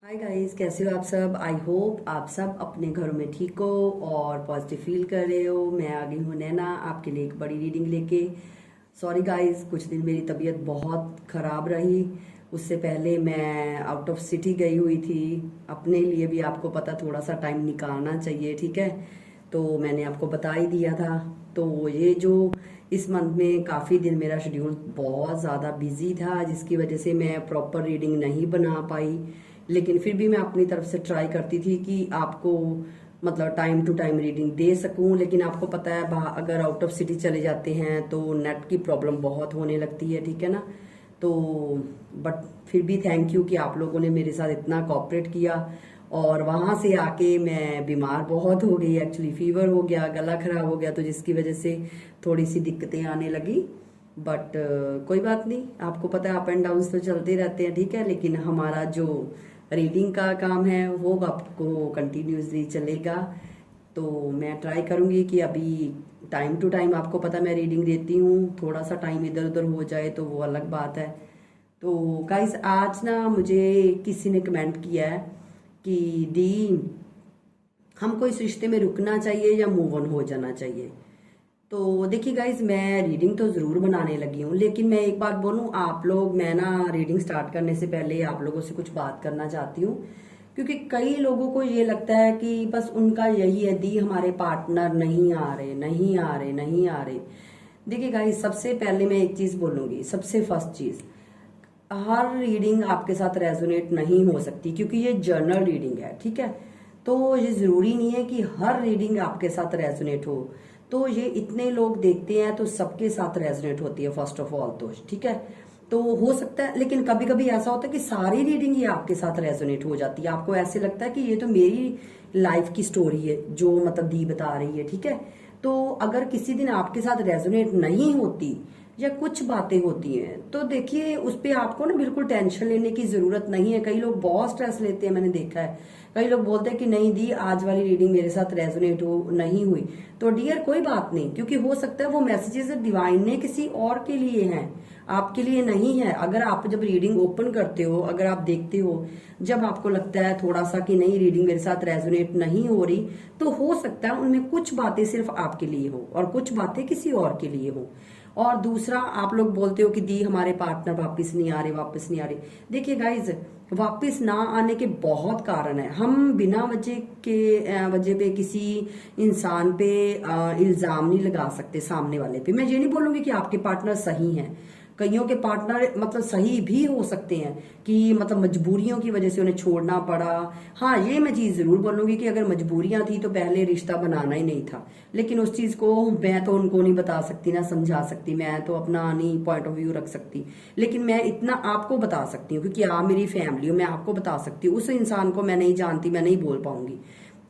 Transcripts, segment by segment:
Hi guys, कैसे हो आप सब। आई होप आप सब अपने घरों में ठीक हो और पॉजिटिव फील कर रहे हो। मैं आ गई हूँ नैना आपके लिए एक बड़ी रीडिंग लेके। सॉरी गाइस, कुछ दिन मेरी तबीयत बहुत ख़राब रही। उससे पहले मैं आउट ऑफ सिटी गई हुई थी। अपने लिए भी आपको पता थोड़ा सा टाइम निकालना चाहिए, ठीक है। तो मैंने आपको बता ही दिया था। तो ये जो इस मंथ में काफ़ी दिन मेरा शेड्यूल बहुत ज़्यादा बिजी था, जिसकी वजह से मैं प्रॉपर रीडिंग नहीं बना पाई। लेकिन फिर भी मैं अपनी तरफ से ट्राई करती थी कि आपको मतलब टाइम टू टाइम रीडिंग दे सकूं। लेकिन आपको पता है अगर आउट ऑफ सिटी चले जाते हैं तो नेट की प्रॉब्लम बहुत होने लगती है, ठीक है ना। तो बट फिर भी थैंक यू कि आप लोगों ने मेरे साथ इतना कोऑपरेट किया। और वहां से आके मैं बीमार बहुत हो गई, एक्चुअली फीवर हो गया, गला खराब हो गया, तो जिसकी वजह से थोड़ी सी दिक्कतें आने लगी। बट कोई बात नहीं, आपको पता है अप एंड डाउन तो चलते रहते हैं, ठीक है। लेकिन हमारा जो रीडिंग का काम है वो आपको कंटिन्यूसली चलेगा। तो मैं ट्राई करूंगी कि अभी टाइम टू टाइम, आपको पता मैं रीडिंग देती हूँ, थोड़ा सा टाइम इधर उधर हो जाए तो वो अलग बात है। तो गाइस, आज ना मुझे किसी ने कमेंट किया है कि दी, हमको इस रिश्ते में रुकना चाहिए या मूव ऑन हो जाना चाहिए। तो देखिए गाइज, मैं रीडिंग तो ज़रूर बनाने लगी हूँ, लेकिन मैं एक बात बोलूँ आप लोग, मैं ना रीडिंग स्टार्ट करने से पहले आप लोगों से कुछ बात करना चाहती हूँ। क्योंकि कई लोगों को ये लगता है कि बस उनका यही है, दी हमारे पार्टनर नहीं आ रहे, नहीं आ रहे, नहीं आ रहे। देखिए गाइज, सबसे पहले मैं एक चीज़ बोलूँगी, सबसे फर्स्ट चीज़, हर रीडिंग आपके साथ रेजोनेट नहीं हो सकती, क्योंकि ये जर्नल रीडिंग है, ठीक है। तो ये जरूरी नहीं है कि हर रीडिंग आपके साथ रेजोनेट हो। तो ये इतने लोग देखते हैं तो सबके साथ रेजोनेट होती है फर्स्ट ऑफ ऑल, तो ठीक है। तो हो सकता है, लेकिन कभी कभी ऐसा होता है कि सारी रीडिंग ही आपके साथ रेजोनेट हो जाती है, आपको ऐसे लगता है कि ये तो मेरी लाइफ की स्टोरी है जो मतलब दी बता रही है, ठीक है। तो अगर किसी दिन आपके साथ रेजोनेट नहीं होती या कुछ बातें होती हैं तो देखिए उस पे आपको ना बिल्कुल टेंशन लेने की जरूरत नहीं है। कई लोग बहुत स्ट्रेस लेते हैं, मैंने देखा है। कई लोग बोलते हैं कि नहीं दी, आज वाली रीडिंग मेरे साथ रेजोनेट हो नहीं हुई। तो डियर कोई बात नहीं, क्योंकि हो सकता है वो मैसेजेस डिवाइन ने किसी और के लिए हैं, आपके लिए नहीं है। अगर आप जब रीडिंग ओपन करते हो, अगर आप देखते हो, जब आपको लगता है थोड़ा सा कि नहीं रीडिंग मेरे साथ रेजोनेट नहीं हो रही, तो हो सकता है उनमें कुछ बातें सिर्फ आपके लिए हो और कुछ बातें किसी और के लिए हो। और दूसरा, आप लोग बोलते हो कि दी हमारे पार्टनर वापस नहीं आ रहे, वापस नहीं आ रहे। देखिए गाइज, वापस ना आने के बहुत कारण है। हम बिना वजह पे किसी इंसान पे इल्जाम नहीं लगा सकते सामने वाले पे। मैं ये नहीं बोलूंगी कि आपके पार्टनर सही हैं, कईयों के पार्टनर मतलब सही भी हो सकते हैं कि मतलब मजबूरियों की वजह से उन्हें छोड़ना पड़ा। हाँ, ये मैं चीज जरूर बोलूंगी कि अगर मजबूरियां थी तो पहले रिश्ता बनाना ही नहीं था। लेकिन उस चीज को मैं तो उनको नहीं बता सकती ना समझा सकती, मैं तो अपना नहीं पॉइंट ऑफ व्यू रख सकती। लेकिन मैं इतना आपको बता सकती हूँ क्योंकि आप मेरी फैमिली हो, मैं आपको बता सकती हूँ। उस इंसान को मैं नहीं जानती, मैं नहीं बोल पाऊंगी,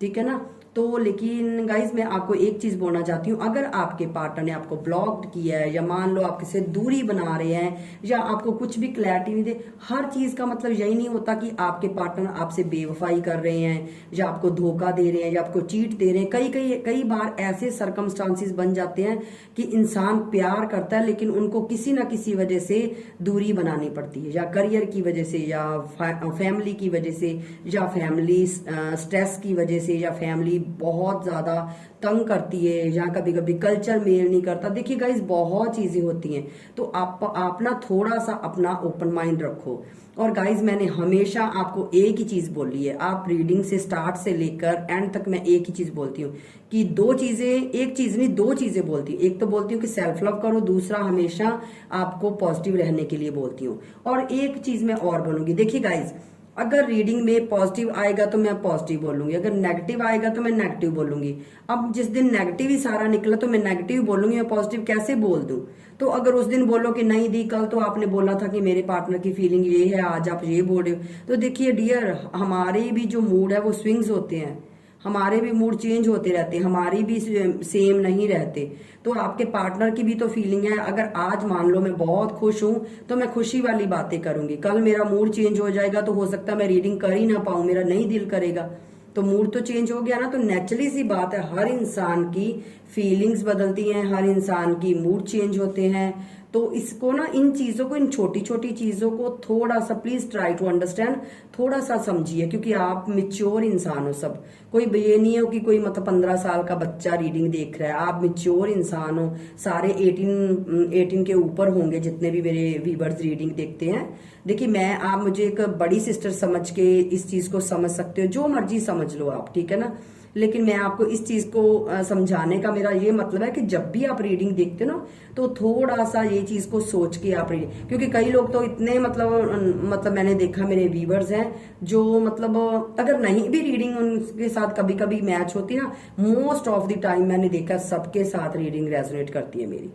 ठीक है ना। तो लेकिन गाइज, मैं आपको एक चीज बोलना चाहती हूँ, अगर आपके पार्टनर ने आपको ब्लॉक्ड किया है या मान लो आपके से दूरी बना रहे हैं या आपको कुछ भी क्लैरिटी नहीं दे, हर चीज का मतलब यही नहीं होता कि आपके पार्टनर आपसे बेवफाई कर रहे हैं या आपको धोखा दे रहे हैं या आपको चीट दे रहे हैं। कई कई कई बार ऐसे सरकमस्टांसिस बन जाते हैं कि इंसान प्यार करता है लेकिन उनको किसी ना किसी वजह से दूरी बनानी पड़ती है, या करियर की वजह से या फैमिली की वजह से या फैमिली स्ट्रेस की वजह से या फैमिली बहुत ज्यादा तंग करती है या कभी कभी कल्चर मेल नहीं करता। देखिए गाइस, बहुत चीजें होती हैं। तो आप ना थोड़ा सा अपना ओपन माइंड रखो। और गाइज, मैंने हमेशा आपको एक ही चीज बोली है, आप रीडिंग से स्टार्ट से लेकर एंड तक मैं एक ही चीज बोलती हूँ कि दो चीजें, एक चीज नहीं दो चीजें बोलती हूँ। एक तो बोलती हूँ कि सेल्फ लव करो, दूसरा हमेशा आपको पॉजिटिव रहने के लिए बोलती हूँ। और एक चीज मैं और बोलूंगी, देखिए गाइज, अगर रीडिंग में पॉजिटिव आएगा तो मैं पॉजिटिव बोलूंगी, अगर नेगेटिव आएगा तो मैं नेगेटिव बोलूंगी। अब जिस दिन नेगेटिव ही सारा निकला तो मैं नेगेटिव बोलूंगी, मैं पॉजिटिव कैसे बोल दूं। तो अगर उस दिन बोलो कि नहीं दी, कल तो आपने बोला था कि मेरे पार्टनर की फीलिंग ये है, आज आप ये बोल रहे हो, तो देखिए डियर, हमारे भी जो मूड है वो स्विंग्स होते हैं, हमारे भी मूड चेंज होते रहते हैं, हमारी भी सेम नहीं रहते। तो आपके पार्टनर की भी तो फीलिंग है। अगर आज मान लो मैं बहुत खुश हूं तो मैं खुशी वाली बातें करूंगी, कल मेरा मूड चेंज हो जाएगा तो हो सकता है मैं रीडिंग कर ही ना पाऊं, मेरा नहीं दिल करेगा। तो मूड तो चेंज हो गया ना। तो नेचुरली सी बात है, हर इंसान की फीलिंग्स बदलती हैं, हर इंसान की मूड चेंज होते हैं। तो इसको ना, इन चीजों को, इन छोटी छोटी चीजों को थोड़ा सा प्लीज ट्राई टू अंडरस्टैंड, थोड़ा सा समझिए, क्योंकि आप मिच्योर इंसान हो सब। कोई ये नहीं हो कि कोई मतलब 15 साल का बच्चा रीडिंग देख रहा है, आप मिच्योर इंसान हो। सारे 18 के ऊपर होंगे जितने भी मेरे व्यूअर्स रीडिंग देखते हैं। देखिए मैं, आप मुझे एक बड़ी सिस्टर समझ के इस चीज को समझ सकते हो, जो मर्जी समझ लो आप, ठीक है ना। लेकिन मैं आपको इस चीज को समझाने का मेरा ये मतलब है कि जब भी आप रीडिंग देखते हो ना, तो थोड़ा सा ये चीज को सोच के आप रीडिंग, क्योंकि कई लोग तो इतने मतलब मैंने देखा, मेरे व्यूवर्स हैं जो मतलब अगर नहीं भी रीडिंग उनके साथ कभी कभी मैच होती है ना, मोस्ट ऑफ द टाइम मैंने देखा सबके साथ रीडिंग रेजोनेट करती है मेरी।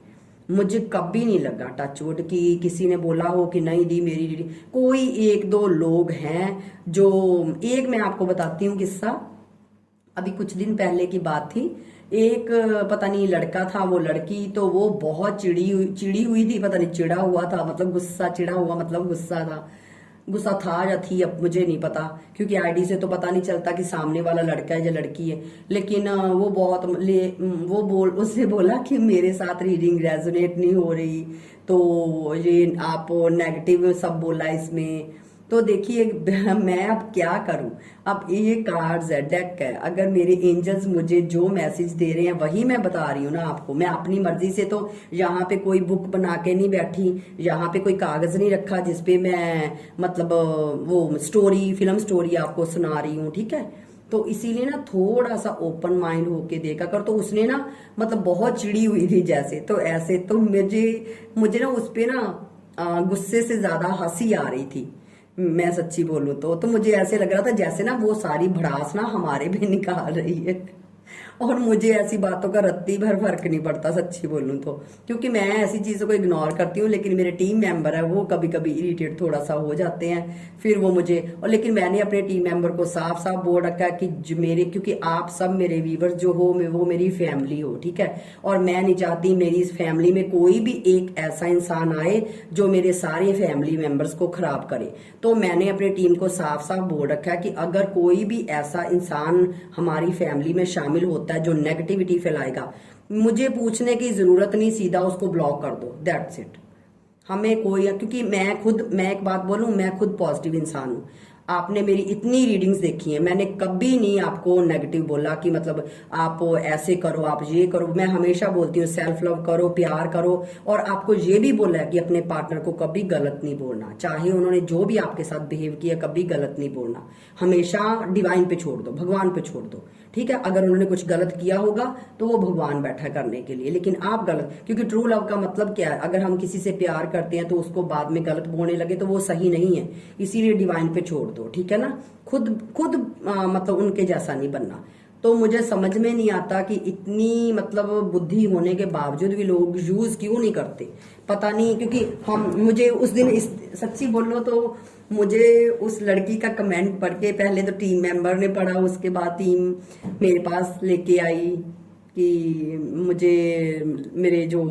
मुझे कभी नहीं लगा टचवुड कि किसी ने बोला हो कि नहीं दी मेरी रीडिंग। कोई एक दो लोग हैं जो, एक मैं आपको बताती हूँ किस्सा। अभी कुछ दिन पहले की बात थी, एक पता नहीं लड़का था, वो लड़की, तो वो बहुत चिड़ी हुई थी, पता नहीं चिड़ा हुआ था, मतलब गुस्सा, चिड़ा हुआ मतलब गुस्सा था, गुस्सा था या थी अब मुझे नहीं पता, क्योंकि आईडी से तो पता नहीं चलता कि सामने वाला लड़का है या लड़की है। लेकिन वो बहुत वो उसने बोला कि मेरे साथ रीडिंग रेजोनेट नहीं हो रही, तो ये आप नेगेटिव सब बोला इसमें। तो देखिए मैं अब क्या करूं। अब ये कार्ड्स है, डेक है, अगर मेरे एंजल्स मुझे जो मैसेज दे रहे हैं वही मैं बता रही हूँ ना आपको। मैं अपनी मर्जी से तो यहाँ पे कोई बुक बना के नहीं बैठी, यहाँ पे कोई कागज नहीं रखा जिसपे मैं मतलब वो स्टोरी, फिल्म स्टोरी आपको सुना रही हूँ, ठीक है। तो इसीलिए ना थोड़ा सा ओपन माइंड होके देखा कर। तो उसने ना मतलब बहुत चिड़ी हुई थी जैसे, तो ऐसे तो मुझे ना उस पे ना गुस्से से ज्यादा हंसी आ रही थी, मैं सच्ची बोलूं तो मुझे ऐसे लग रहा था जैसे ना वो सारी भड़ास ना हमारे भी निकाल रही है। और मुझे ऐसी बातों का रत्ती भर फर्क नहीं पड़ता सच्ची बोलूं तो, क्योंकि मैं ऐसी चीजों को इग्नोर करती हूँ। लेकिन मेरे टीम मेंबर है वो कभी कभी इरिटेट थोड़ा सा हो जाते हैं, फिर वो मुझे, और लेकिन मैंने अपने टीम मेंबर को साफ साफ बोल रखा है कि मेरे, क्योंकि आप सब मेरे व्यूवर्स जो हो वो मेरी फैमिली हो, ठीक है। और मैं नहीं चाहती मेरी इस फैमिली में कोई भी एक ऐसा इंसान आए जो मेरे सारे फैमिली मेंबर्स को खराब करे। तो मैंने अपनी टीम को साफ साफ बोल रखा है कि अगर कोई भी ऐसा इंसान हमारी फैमिली में शामिल होता है जो नेगेटिविटी फैलाएगा, मुझे पूछने की जरूरत नहीं, सीधा उसको ब्लॉक कर दो, दैट्स इट। हमें कोई, क्योंकि मैं एक बात बोलूं, मैं खुद पॉजिटिव इंसान हूं। आपने मेरी इतनी रीडिंग्स देखी हैं, मैंने कभी नहीं आपको नेगेटिव बोला कि मतलब आप ऐसे करो, आप ये करो। मैं हमेशा बोलती हूँ सेल्फ लव करो, प्यार करो। और आपको ये भी बोला है कि अपने पार्टनर को कभी गलत नहीं बोलना, चाहे उन्होंने जो भी आपके साथ बिहेव किया, कभी गलत नहीं बोलना। हमेशा डिवाइन पे छोड़ दो, भगवान पे छोड़ दो, ठीक है। अगर उन्होंने कुछ गलत किया होगा तो वो भगवान बैठा करने के लिए, लेकिन आप गलत, क्योंकि ट्रू लव का मतलब क्या है, अगर हम किसी से प्यार करते हैं तो उसको बाद में गलत बोलने लगे तो वो सही नहीं है। इसीलिए डिवाइन पे छोड़ दो, ठीक है ना। खुद मतलब उनके जैसा नहीं बनना। तो मुझे समझ में नहीं आता कि इतनी मतलब बुद्धि होने के बावजूद भी लोग यूज क्यों नहीं करते, पता नहीं। क्योंकि मुझे उस दिन सच्ची बोलो तो मुझे उस लड़की का कमेंट पढ़ के, पहले तो टीम मेंबर ने पढ़ा, उसके बाद टीम मेरे पास लेके आई कि मुझे मेरे जो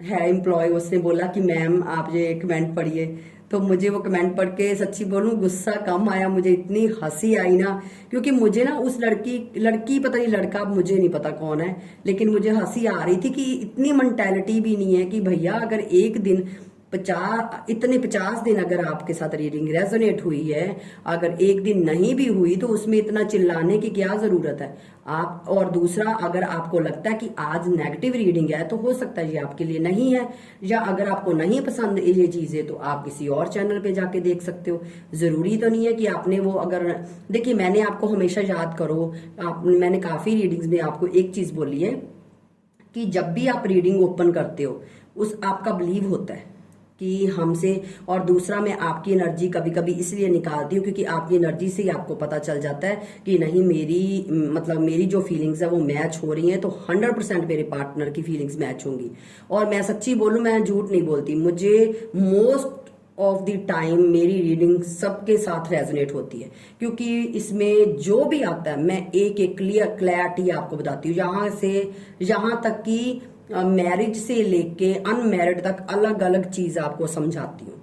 है एम्प्लॉय, उसने बोला कि मैम आप ये कमेंट पढ़िए। तो मुझे वो कमेंट पढ़ के सच्ची बोलूं गुस्सा कम आया, मुझे इतनी हंसी आई ना, क्योंकि मुझे ना उस लड़की पता नहीं लड़का, मुझे नहीं पता कौन है, लेकिन मुझे हंसी आ रही थी कि इतनी मेंटालिटी भी नहीं है कि भैया अगर एक दिन 50 दिन अगर आपके साथ रीडिंग रेजोनेट हुई है, अगर एक दिन नहीं भी हुई तो उसमें इतना चिल्लाने की क्या जरूरत है आप। और दूसरा, अगर आपको लगता है कि आज नेगेटिव रीडिंग है तो हो सकता है ये आपके लिए नहीं है, या अगर आपको नहीं पसंद ये चीजें तो आप किसी और चैनल पे जाके देख सकते हो। जरूरी तो नहीं है कि आपने वो, अगर देखिए मैंने आपको हमेशा याद करो, मैंने काफी रीडिंग्स में आपको एक चीज बोली है कि जब भी आप रीडिंग ओपन करते हो उस आपका बिलीव होता है कि हमसे, और दूसरा मैं आपकी एनर्जी कभी कभी इसलिए निकालती हूँ क्योंकि आपकी एनर्जी से ही आपको पता चल जाता है कि नहीं मेरी जो फीलिंग्स है वो मैच हो रही हैं, तो 100% मेरे पार्टनर की फीलिंग्स मैच होंगी। और मैं सच्ची बोलूं, मैं झूठ नहीं बोलती, मुझे मोस्ट ऑफ द टाइम मेरी रीडिंग सबके साथ रेजोनेट होती है, क्योंकि इसमें जो भी आता है मैं एक क्लियर क्लैरिटी आपको बताती हूँ, यहाँ तक कि मैरिज से लेके अनमैरिड तक अलग अलग चीज आपको समझाती हूँ।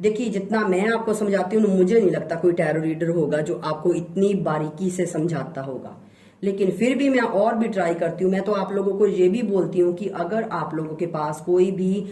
देखिए जितना मैं आपको समझाती हूँ, मुझे नहीं लगता कोई टैरो रीडर होगा जो आपको इतनी बारीकी से समझाता होगा। लेकिन फिर भी मैं और भी ट्राई करती हूँ। मैं तो आप लोगों को ये भी बोलती हूँ कि अगर आप लोगों के पास कोई भी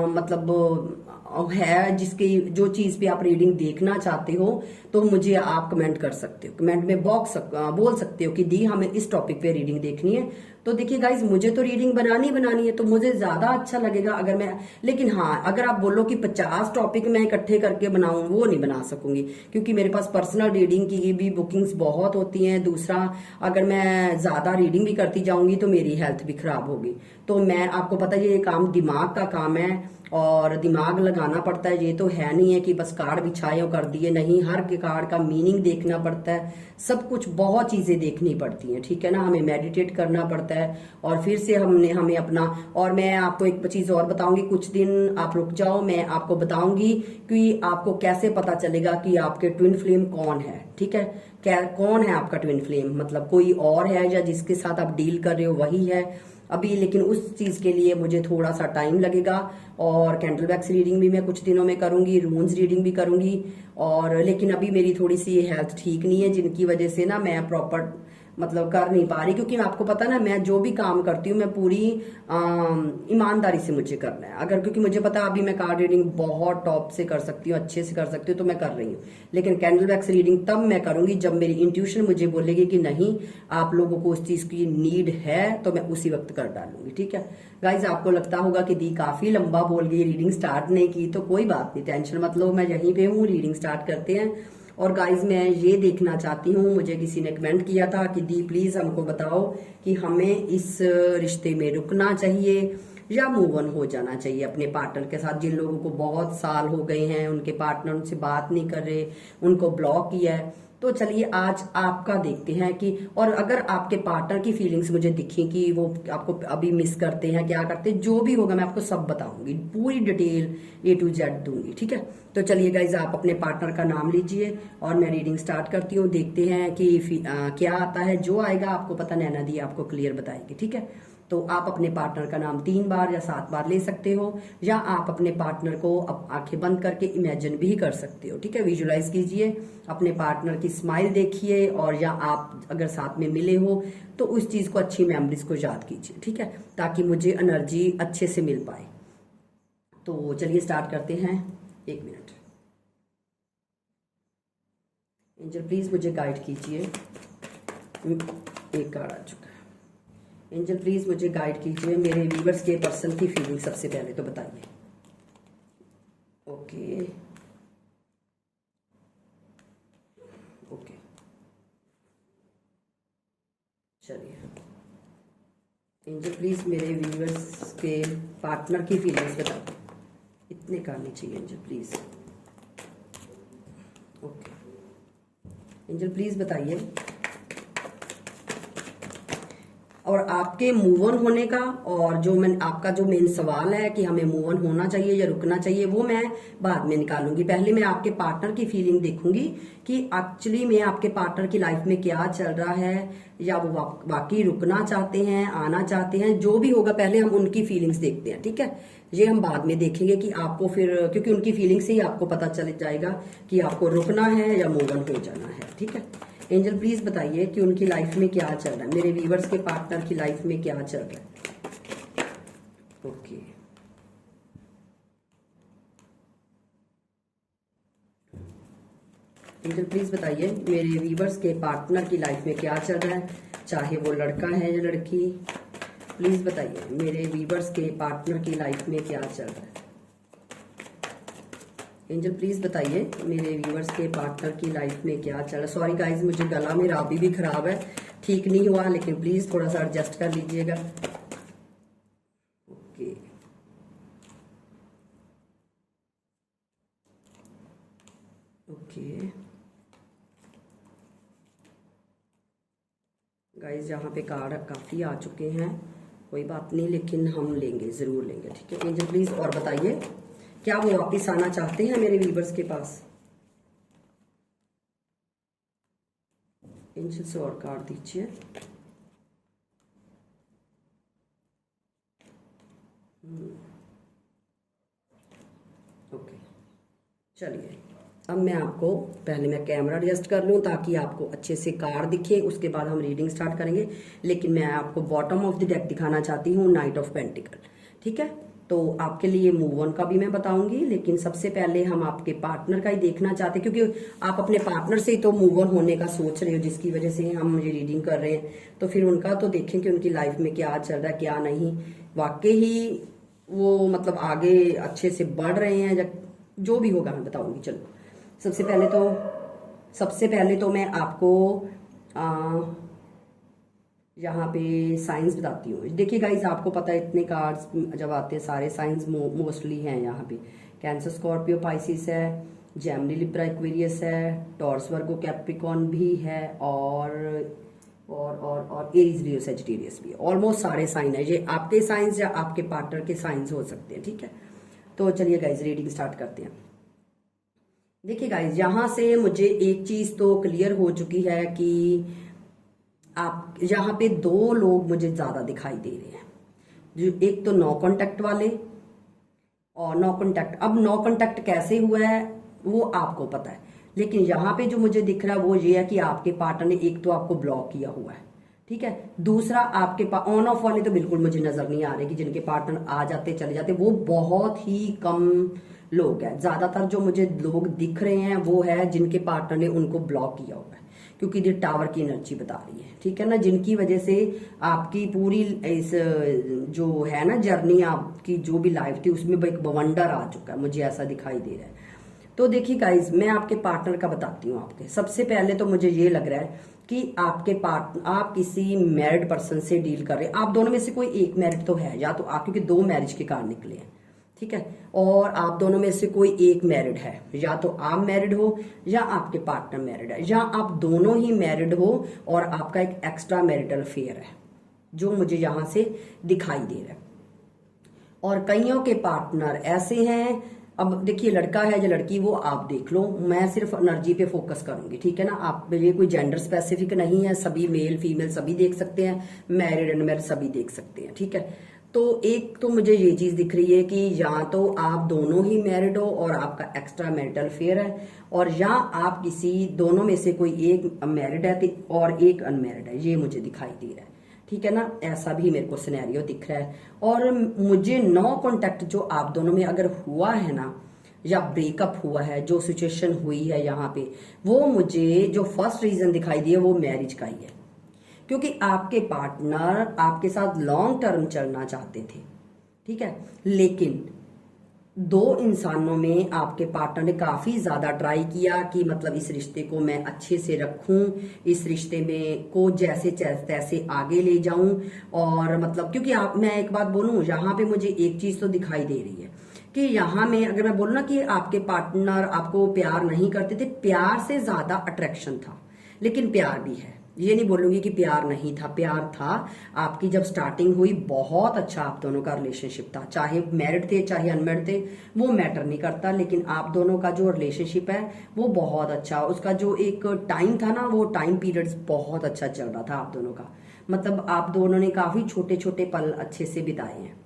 मतलब है जिसकी जो चीज पे आप रीडिंग देखना चाहते हो, तो मुझे आप कमेंट कर सकते हो, कमेंट में बोल सकते हो कि दी हमें इस टॉपिक पे रीडिंग देखनी है। तो देखिए गाइज, मुझे तो रीडिंग बनानी है, तो मुझे ज्यादा अच्छा लगेगा अगर मैं, लेकिन हाँ अगर आप बोलो कि 50 टॉपिक मैं इकट्ठे करके बनाऊं, वो नहीं बना सकूंगी, क्योंकि मेरे पास पर्सनल रीडिंग की भी बुकिंग्स बहुत होती हैं। दूसरा, अगर मैं ज्यादा रीडिंग भी करती जाऊंगी तो मेरी हेल्थ भी खराब होगी। तो मैं, आपको पता है ये काम दिमाग का काम है और दिमाग लगाना पड़ता है। ये तो है नहीं है कि बस कार्ड बिछाए और कर दिए, नहीं, हर के कार्ड का मीनिंग देखना पड़ता है, सब कुछ बहुत चीजें देखनी पड़ती हैं, ठीक है ना। हमें मेडिटेट करना पड़ता है और फिर से हमें अपना, और मैं आपको एक चीज और बताऊंगी, कुछ दिन आप रुक जाओ, मैं आपको बताऊंगी कि आपको कैसे पता चलेगा कि आपके ट्विन फ्लेम कौन है, ठीक है। क्या कौन है आपका ट्विन फ्लेम, मतलब कोई और है या जिसके साथ आप डील कर रहे हो वही है अभी। लेकिन उस चीज के लिए मुझे थोड़ा सा टाइम लगेगा। और कैंडल वैक्स रीडिंग भी मैं कुछ दिनों में करूंगी, रून्स रीडिंग भी करूंगी। और लेकिन अभी मेरी थोड़ी सी हेल्थ ठीक नहीं है, जिनकी वजह से ना मैं प्रॉपर मतलब कर नहीं पा रही, क्योंकि आपको पता ना मैं जो भी काम करती हूँ मैं पूरी ईमानदारी से मुझे करना है। अगर क्योंकि मुझे पता अभी मैं कार्ड रीडिंग बहुत टॉप से कर सकती हूँ, अच्छे से कर सकती हूँ, तो मैं कर रही हूँ। लेकिन कैंडल वैक्स रीडिंग तब मैं करूंगी जब मेरी इंट्यूशन मुझे बोलेगी कि नहीं, आप लोगों को उस चीज की नीड है, तो मैं उसी वक्त कर डालूंगी, ठीक है। गाइज, आपको लगता होगा कि दी काफी लंबा बोल गई, रीडिंग स्टार्ट नहीं की, तो कोई बात नहीं, टेंशन मत लो, मैं यहीं पे हूँ, रीडिंग स्टार्ट करते हैं। और गाइज, मैं ये देखना चाहती हूँ, मुझे किसी ने कमेंट किया था कि दी प्लीज हमको बताओ कि हमें इस रिश्ते में रुकना चाहिए या मूव ऑन हो जाना चाहिए अपने पार्टनर के साथ। जिन लोगों को बहुत साल हो गए हैं, उनके पार्टनर उनसे बात नहीं कर रहे, उनको ब्लॉक किया है, तो चलिए आज आपका देखते हैं कि, और अगर आपके पार्टनर की फीलिंग्स मुझे दिखी कि वो आपको अभी मिस करते हैं, क्या करते हैं, जो भी होगा मैं आपको सब बताऊंगी, पूरी डिटेल A to Z दूंगी, ठीक है। तो चलिए गाइज, आप अपने पार्टनर का नाम लीजिए और मैं रीडिंग स्टार्ट करती हूँ। देखते हैं कि क्या आता है। जो आएगा आपको पता, नैना दी आपको क्लियर बताएगी, ठीक है। तो आप अपने पार्टनर का नाम 3 बार या 7 बार ले सकते हो, या आप अपने पार्टनर को अब आंखें बंद करके इमेजिन भी कर सकते हो, ठीक है। विजुलाइज कीजिए, अपने पार्टनर की स्माइल देखिए, और या आप अगर साथ में मिले हो तो उस चीज को, अच्छी मेमोरीज को याद कीजिए, ठीक है, ताकि मुझे एनर्जी अच्छे से मिल पाए। तो चलिए स्टार्ट करते हैं। 1 मिनट। एंजल प्लीज मुझे गाइड कीजिए। एक कार्ड आ चुका है। एंजल प्लीज मुझे गाइड कीजिए, मेरे व्यूवर्स के पर्सन की फीलिंग सबसे पहले तो बताइए। ओके ओके, चलिए एंजल प्लीज मेरे व्यूवर्स के पार्टनर की फीलिंग्स बताओ। इतने करनी चाहिए angel please. Okay angel please बताइए, और आपके मूव ऑन होने का, और जो मैं आपका जो मेन सवाल है कि हमें मूव ऑन होना चाहिए या रुकना चाहिए, वो मैं बाद में निकालूंगी। पहले मैं आपके पार्टनर की फीलिंग देखूंगी कि एक्चुअली में आपके पार्टनर की लाइफ में क्या चल रहा है, या वो वाकई रुकना चाहते हैं, आना चाहते हैं, जो भी होगा पहले हम उनकी फीलिंग्स देखते हैं, ठीक है। ये हम बाद में देखेंगे कि आपको फिर, क्योंकि उनकी फीलिंग से ही आपको पता चल जाएगा कि आपको रुकना है या मूव ऑन हो जाना है, ठीक है। एंजल प्लीज बताइए कि उनकी लाइफ में क्या चल रहा है, मेरे व्यूवर्स के पार्टनर की लाइफ में क्या चल रहा है। ओके एंजल प्लीज बताइए, मेरे व्यूवर्स के पार्टनर की लाइफ में क्या चल रहा है, चाहे वो लड़का है या लड़की। प्लीज बताइए मेरे व्यूवर्स के पार्टनर की लाइफ में क्या चल रहा है। एंजल प्लीज बताइए मेरे व्यूवर्स के पार्टनर की लाइफ में क्या चल रहा है। सॉरी गाइज, मुझे गला मेरा अभी भी खराब है, ठीक नहीं हुआ, लेकिन प्लीज थोड़ा सा एडजस्ट कर लीजिएगा। ओके ओके गाइज, यहाँ पे कार्ड काफी आ चुके हैं, कोई बात नहीं, लेकिन हम लेंगे, जरूर लेंगे, ठीक है। एंजल प्लीज और बताइए, क्या वो वापिस आना चाहते हैं मेरे व्यूवर्स के पास। एंजल से और कार्ड दीजिए। ओके चलिए, अब मैं आपको पहले मैं कैमरा एडजस्ट कर लूँ ताकि आपको अच्छे से कार्ड दिखे, उसके बाद हम रीडिंग स्टार्ट करेंगे। लेकिन मैं आपको बॉटम ऑफ द डेक दिखाना चाहती हूँ, नाइट ऑफ पेंटिकल। ठीक है, तो आपके लिए मूव ऑन का भी मैं बताऊंगी, लेकिन सबसे पहले हम आपके पार्टनर का ही देखना चाहते हैं, क्योंकि आप अपने पार्टनर से ही तो मूव ऑन होने का सोच रहे हो, जिसकी वजह से हम ये रीडिंग कर रहे हैं। तो फिर उनका तो देखें कि उनकी लाइफ में क्या चल रहा है, क्या नहीं, वाकई ही वो मतलब आगे अच्छे से बढ़ रहे हैं, या जो भी होगा मैं बताऊंगी। चलो सबसे पहले तो मैं आपको यहाँ पे साइंस बताती हूँ। देखिए गाइज, आपको पता है इतने कार्ड्स जब आते हैं सारे साइंस मोस्टली हैं यहाँ पे। कैंसर, स्कॉर्पियो, पाइसिस है, जेमिनी, लिब्रा, एक्वेरियस है, टॉरस, वर्गो, कैप्रिकॉर्न भी है, और एरीज, लियो, सजिटेरियस भी है। ऑलमोस्ट सारे साइन है, ये आपके साइंस या आपके पार्टनर के साइंस हो सकते हैं। ठीक है, तो चलिए गाइज रीडिंग स्टार्ट करते हैं। देखिए गाइज, यहाँ से मुझे एक चीज तो क्लियर हो चुकी है कि आप यहाँ पे दो लोग मुझे ज्यादा दिखाई दे रहे हैं, जो एक तो नो कांटेक्ट वाले और नो कांटेक्ट। अब नो कांटेक्ट कैसे हुआ है वो आपको पता है, लेकिन यहाँ पे जो मुझे दिख रहा है वो ये है कि आपके पार्टनर ने एक तो आपको ब्लॉक किया हुआ है। ठीक है, दूसरा आपके पास ऑन ऑफ वाले तो बिल्कुल मुझे नजर नहीं आ रहे कि जिनके पार्टनर आ जाते चले जाते, वो बहुत ही कम लोग हैं। ज्यादातर जो मुझे लोग दिख रहे हैं वो है जिनके पार्टनर ने उनको ब्लॉक किया हुआ है, क्योंकि ये टावर की एनर्जी बता रही है। ठीक है ना, जिनकी वजह से आपकी पूरी इस जो है ना जर्नी, आपकी जो भी लाइफ थी उसमें एक बवंडर आ चुका है, मुझे ऐसा दिखाई दे रहा है। तो देखिए गाइज, मैं आपके पार्टनर का बताती हूँ आपके। सबसे पहले तो मुझे ये लग रहा है कि आपके पार्टनर, आप किसी मैरिड पर्सन से डील कर रहे हैं। आप दोनों में से कोई एक मैरिड तो है, या तो आप, क्योंकि दो मैरिज के कार्ड निकले हैं। ठीक है, और आप दोनों में से कोई एक मैरिड है, या तो आप मैरिड हो या आपके पार्टनर मैरिड है, या आप दोनों ही मैरिड हो और आपका एक एक्स्ट्रा मैरिटल अफेयर है, जो मुझे यहां से दिखाई दे रहा है। और कईयों के पार्टनर ऐसे हैं, अब देखिए लड़का है या लड़की वो आप देख लो, मैं सिर्फ एनर्जी पे फोकस करूंगी। ठीक है ना, आप ये कोई जेंडर स्पेसिफिक नहीं है, सभी मेल फीमेल सभी देख सकते हैं, मैरिड अनमैरिड सभी देख सकते हैं। ठीक है, तो एक तो मुझे ये चीज दिख रही है कि या तो आप दोनों ही मैरिड हो और आपका एक्स्ट्रा मैरिटल अफेयर है, और या आप किसी दोनों में से कोई एक मैरिड है और एक अनमैरिड है, ये मुझे दिखाई दे रहा है। ठीक है ना, ऐसा भी मेरे को सिनेरियो दिख रहा है। और मुझे नो कांटेक्ट जो आप दोनों में अगर हुआ है ना, या ब्रेकअप हुआ है, जो सिचुएशन हुई है यहाँ पे, वो मुझे जो फर्स्ट रीजन दिखाई दिया वो मैरिज का ही है, क्योंकि आपके पार्टनर आपके साथ लॉन्ग टर्म चलना चाहते थे। ठीक है, लेकिन दो इंसानों में आपके पार्टनर ने काफी ज्यादा ट्राई किया कि मतलब इस रिश्ते को मैं अच्छे से रखूं, इस रिश्ते में को जैसे तैसे आगे ले जाऊं। और मतलब क्योंकि आप, मैं एक बात बोलूं, यहाँ पे मुझे एक चीज तो दिखाई दे रही है कि यहाँ में अगर मैं बोलूं ना कि आपके पार्टनर आपको प्यार नहीं करते थे, प्यार से ज्यादा अट्रैक्शन था, लेकिन प्यार भी है। ये नहीं बोलूंगी कि प्यार नहीं था, प्यार था। आपकी जब स्टार्टिंग हुई बहुत अच्छा आप दोनों का रिलेशनशिप था, चाहे मैरिड थे चाहे अनमैरिड थे वो मैटर नहीं करता, लेकिन आप दोनों का जो रिलेशनशिप है वो बहुत अच्छा, उसका जो एक टाइम था ना, वो टाइम पीरियड बहुत अच्छा चल रहा था आप दोनों का। मतलब आप दोनों ने काफी छोटे छोटे पल अच्छे से बिताए हैं।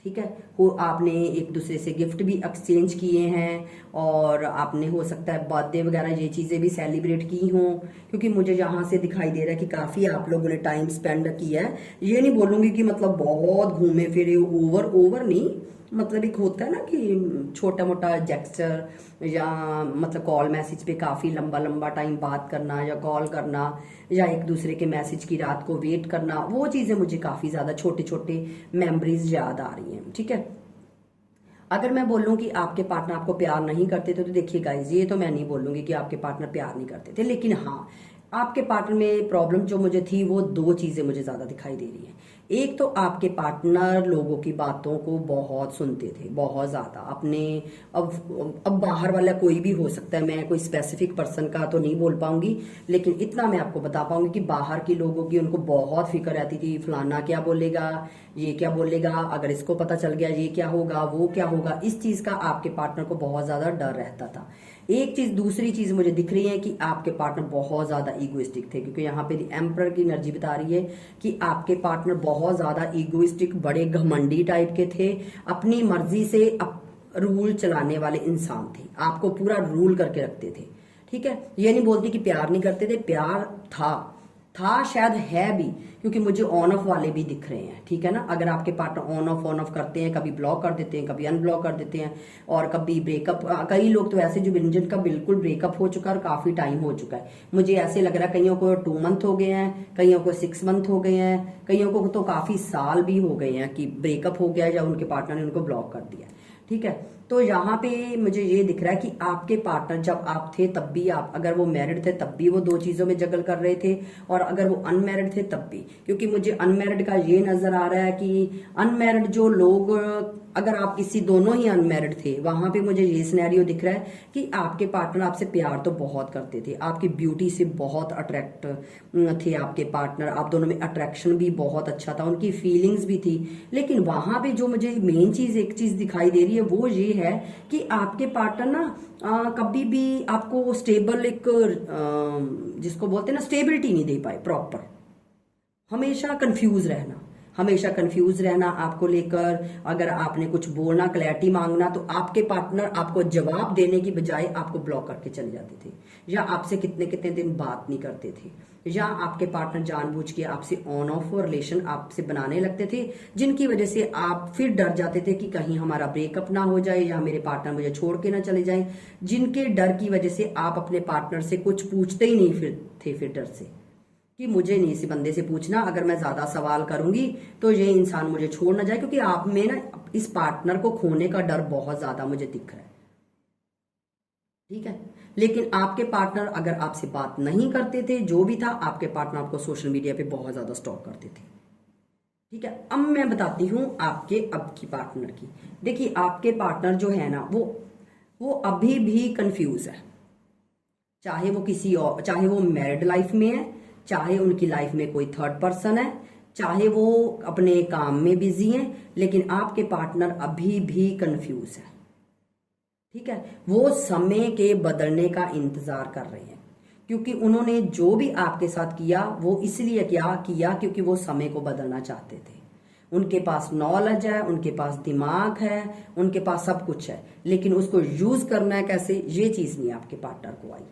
ठीक है, वो आपने एक दूसरे से गिफ्ट भी एक्सचेंज किए हैं, और आपने हो सकता है बर्थडे वगैरह ये चीजें भी सेलिब्रेट की हों, क्योंकि मुझे यहाँ से दिखाई दे रहा है कि काफी आप लोगों ने टाइम स्पेंड किया है। ये नहीं बोलूंगी कि मतलब बहुत घूमे फिरे, ओवर नहीं, मतलब एक होता है ना कि छोटा मोटा जेस्चर, या मतलब कॉल मैसेज पे काफी लंबा लंबा टाइम बात करना, या कॉल करना, या एक दूसरे के मैसेज की रात को वेट करना, वो चीजें मुझे काफी ज्यादा छोटे छोटे मेमोरीज याद आ रही हैं। ठीक है, अगर मैं बोलूं कि आपके पार्टनर आपको प्यार नहीं करते थे, तो देखिए गाइज, ये तो मैं नहीं बोलूंगी कि आपके पार्टनर प्यार नहीं करते थे, लेकिन हाँ, आपके पार्टनर में प्रॉब्लम जो मुझे थी वो दो चीजें मुझे ज्यादा दिखाई दे रही है। एक तो आपके पार्टनर लोगों की बातों को बहुत सुनते थे, बहुत ज्यादा अपने। अब बाहर वाला कोई भी हो सकता है, मैं कोई स्पेसिफिक पर्सन का तो नहीं बोल पाऊंगी, लेकिन इतना मैं आपको बता पाऊंगी कि बाहर के लोगों की उनको बहुत फिक्र रहती थी, फलाना क्या बोलेगा, ये क्या बोलेगा, अगर इसको पता चल गया ये क्या होगा, वो क्या होगा। इस चीज का आपके पार्टनर को बहुत ज्यादा डर रहता था। एक चीज, दूसरी चीज मुझे दिख रही है कि आपके पार्टनर बहुत ज्यादा ईगोइस्टिक थे, क्योंकि यहाँ पे एम्परर की एनर्जी बता रही है कि आपके पार्टनर बहुत ज्यादा ईगोइस्टिक, बड़े घमंडी टाइप के थे, अपनी मर्जी से रूल चलाने वाले इंसान थे, आपको पूरा रूल करके रखते थे। ठीक है, ये नहीं बोलती कि प्यार नहीं करते थे, प्यार था शायद है भी, क्योंकि मुझे ऑन ऑफ वाले भी दिख रहे हैं। ठीक है ना, अगर आपके पार्टनर ऑन ऑफ करते हैं, कभी ब्लॉक कर देते हैं, कभी अनब्लॉक कर देते हैं, और कभी ब्रेकअप, कई लोग तो ऐसे जो जिनका बिल्कुल ब्रेकअप हो चुका है और काफी टाइम हो चुका है, मुझे ऐसे लग रहा है कईयों को 2 मंथ हो गए हैं, कईयों को 6 मंथ हो गए हैं, कईयों को तो काफी साल भी हो गए हैं कि ब्रेकअप हो गया या उनके पार्टनर ने उनको ब्लॉक कर दिया। ठीक है, तो यहाँ पे मुझे ये दिख रहा है कि आपके पार्टनर जब आप थे तब भी आप, अगर वो मैरिड थे तब भी वो 2 चीजों में जगल कर रहे थे, और अगर वो अनमैरिड थे तब भी, क्योंकि मुझे अनमैरिड का ये नजर आ रहा है कि अनमैरिड जो लोग, अगर आप किसी दोनों ही अनमैरिड थे, वहां पे मुझे ये सिनेरियो दिख रहा है कि आपके पार्टनर आपसे प्यार तो बहुत करते थे, आपकी ब्यूटी से बहुत अट्रैक्ट थे आपके पार्टनर, आप दोनों में अट्रैक्शन भी बहुत अच्छा था, उनकी फीलिंग्स भी थी। लेकिन वहां पे जो मुझे मेन चीज, एक चीज दिखाई दे रही है वो ये है कि आपके पार्टनर ना कभी भी आपको स्टेबल, एक जिसको बोलते हैं ना स्टेबिलिटी नहीं दे पाए प्रॉपर, हमेशा कंफ्यूज रहना आपको लेकर। अगर आपने कुछ बोलना, क्लैरिटी मांगना, तो आपके पार्टनर आपको जवाब देने की बजाय आपको ब्लॉक करके चले जाते थे, या आपसे कितने कितने दिन बात नहीं करते थे, या आपके पार्टनर जानबूझ के आपसे ऑन ऑफ रिलेशन आपसे बनाने लगते थे, जिनकी वजह से आप फिर डर जाते थे कि कहीं हमारा ब्रेकअप ना हो जाए या मेरे पार्टनर मुझे छोड़ के ना चले जाए, जिनके डर की वजह से आप अपने पार्टनर से कुछ पूछते ही नहीं फिर डर से कि मुझे नहीं इसी बंदे से पूछना, अगर मैं ज्यादा सवाल करूंगी तो ये इंसान मुझे छोड़ ना जाए, क्योंकि आप में ना इस पार्टनर को खोने का डर बहुत ज्यादा मुझे दिख रहा है। ठीक है, लेकिन आपके पार्टनर अगर आपसे बात नहीं करते थे, जो भी था, आपके पार्टनर आपको सोशल मीडिया पे बहुत ज्यादा स्टॉक करते थे। ठीक है, अब मैं बताती हूं आपके अब की पार्टनर की। देखिए, आपके पार्टनर जो है ना, वो अभी भी कंफ्यूज है, चाहे वो किसी और, चाहे वो मैरिड लाइफ में है, चाहे उनकी लाइफ में कोई थर्ड पर्सन है, चाहे वो अपने काम में बिजी हैं, लेकिन आपके पार्टनर अभी भी कंफ्यूज है। ठीक है, वो समय के बदलने का इंतजार कर रहे हैं, क्योंकि उन्होंने जो भी आपके साथ किया वो इसलिए क्या किया क्योंकि वो समय को बदलना चाहते थे। उनके पास नॉलेज है, उनके पास दिमाग है, उनके पास सब कुछ है, लेकिन उसको यूज करना है कैसे, ये चीज नहीं आपके पार्टनर को आई।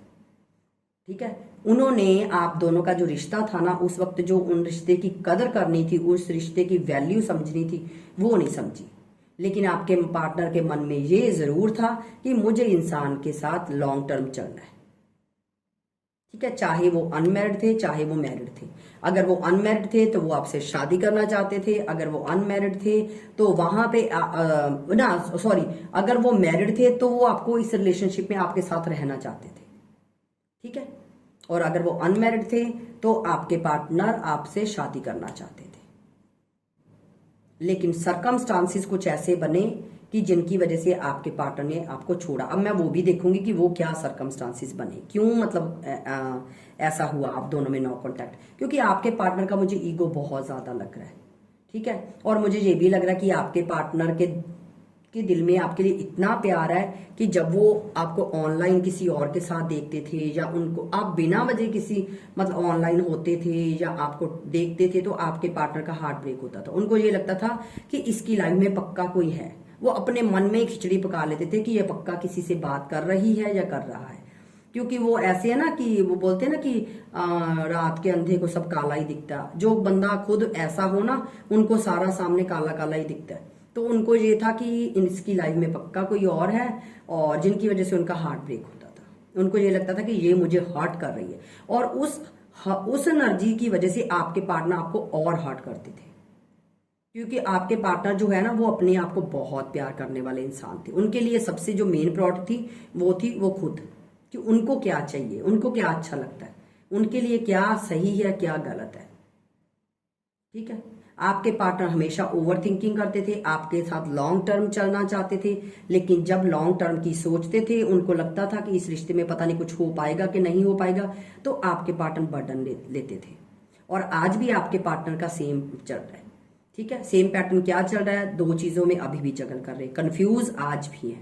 ठीक है, उन्होंने आप दोनों का जो रिश्ता था ना, उस वक्त जो उन रिश्ते की कदर करनी थी, उस रिश्ते की वैल्यू समझनी थी, वो नहीं समझी। लेकिन आपके पार्टनर के मन में ये जरूर था कि मुझे इंसान के साथ लॉन्ग टर्म चलना है। ठीक है, चाहे वो अनमैरिड थे, चाहे वो मैरिड थे। अगर वो अनमैरिड थे तो वो आपसे शादी करना चाहते थे, अगर वो अनमैरिड थे तो वहां पे अगर वो मैरिड थे तो वो आपको इस रिलेशनशिप में आपके साथ रहना चाहते थे। ठीक है, और अगर वो अनमैरिड थे तो आपके पार्टनर आपसे शादी करना चाहते थे, लेकिन सरकमस्टांसिस कुछ ऐसे बने कि जिनकी वजह से आपके पार्टनर ने आपको छोड़ा। अब मैं वो भी देखूंगी कि वो क्या सरकमस्टांसिस बने, क्यों मतलब ऐसा हुआ आप दोनों में नो कॉन्टैक्ट, क्योंकि आपके पार्टनर का मुझे ईगो बहुत ज्यादा लग रहा है। ठीक है, और मुझे ये भी लग रहा है कि आपके पार्टनर के दिल में आपके लिए इतना प्यार है कि जब वो आपको ऑनलाइन किसी और के साथ देखते थे, या उनको आप बिना वजह किसी मतलब ऑनलाइन होते थे या आपको देखते थे, तो आपके पार्टनर का हार्ट ब्रेक होता था। उनको ये लगता था कि इसकी लाइफ में पक्का कोई है। वो अपने मन में खिचड़ी पका लेते थे कि ये पक्का किसी से बात कर रही है या कर रहा है, क्योंकि वो ऐसे है ना कि वो बोलते हैं ना कि रात के अंधे को सब काला ही दिखता। जो बंदा खुद ऐसा हो ना, उनको सारा सामने काला काला ही दिखता है। तो उनको ये था कि इसकी लाइफ में पक्का कोई और है, और जिनकी वजह से उनका हार्ट ब्रेक होता था। उनको ये लगता था कि ये मुझे हर्ट कर रही है, और उस एनर्जी की वजह से आपके पार्टनर आपको और हर्ट करते थे, क्योंकि आपके पार्टनर जो है ना, वो अपने आप को बहुत प्यार करने वाले इंसान थे। उनके लिए सबसे जो मेन प्रायोरिटी थी वो खुद, कि उनको क्या चाहिए, उनको क्या अच्छा लगता है, उनके लिए क्या सही है क्या गलत है। ठीक है, आपके पार्टनर हमेशा ओवर थिंकिंग करते थे, आपके साथ लॉन्ग टर्म चलना चाहते थे, लेकिन जब लॉन्ग टर्म की सोचते थे, उनको लगता था कि इस रिश्ते में पता नहीं कुछ हो पाएगा कि नहीं हो पाएगा, तो आपके पार्टनर बर्डन लेते थे। और आज भी आपके पार्टनर का सेम चल रहा है। ठीक है, सेम पैटर्न क्या चल रहा है, 2 चीजों में अभी भी जगल कर रहे हैं, कंफ्यूज आज भी है।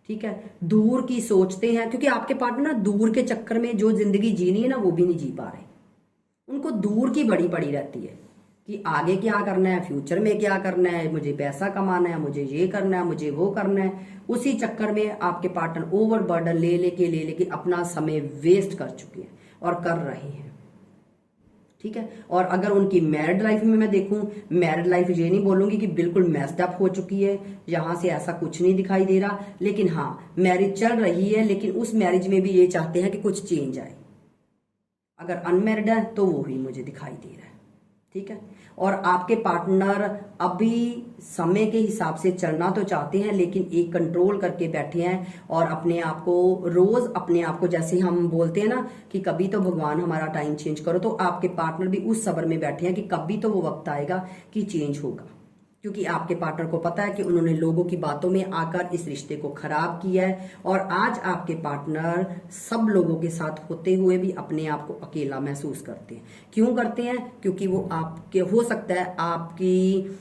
ठीक है, दूर की सोचते हैं, क्योंकि आपके पार्टनर दूर के चक्कर में जो जिंदगी जीनी है ना, वो भी नहीं जी पा रहे। उनको दूर की बड़ी पड़ी रहती है कि आगे क्या करना है, फ्यूचर में क्या करना है, मुझे पैसा कमाना है, मुझे ये करना है, मुझे वो करना है। उसी चक्कर में आपके पार्टनर ओवर बर्डन ले लेके अपना समय वेस्ट कर चुके हैं और कर रहे हैं। ठीक है। और अगर उनकी मैरिड लाइफ में मैं देखूं, मैरिड लाइफ ये नहीं बोलूंगी कि बिल्कुल मेस्ड अप हो चुकी है, यहां से ऐसा कुछ नहीं दिखाई दे रहा, लेकिन हाँ मैरिज चल रही है, लेकिन उस मैरिज में भी ये चाहते हैं कि कुछ चेंज आए। अगर अनमैरिड है तो वो ही मुझे दिखाई दे रहा है। ठीक है। और आपके पार्टनर अभी समय के हिसाब से चलना तो चाहते हैं, लेकिन एक कंट्रोल करके बैठे हैं और अपने आप को रोज अपने आप को, जैसे हम बोलते हैं ना कि कभी तो भगवान हमारा टाइम चेंज करो, तो आपके पार्टनर भी उस सब्र में बैठे हैं कि कभी तो वो वक्त आएगा कि चेंज होगा। क्योंकि आपके पार्टनर को पता है कि उन्होंने लोगों की बातों में आकर इस रिश्ते को खराब किया है, और आज आपके पार्टनर सब लोगों के साथ होते हुए भी अपने आप को अकेला महसूस करते हैं। क्यों करते हैं? क्योंकि वो आपके, हो सकता है आपके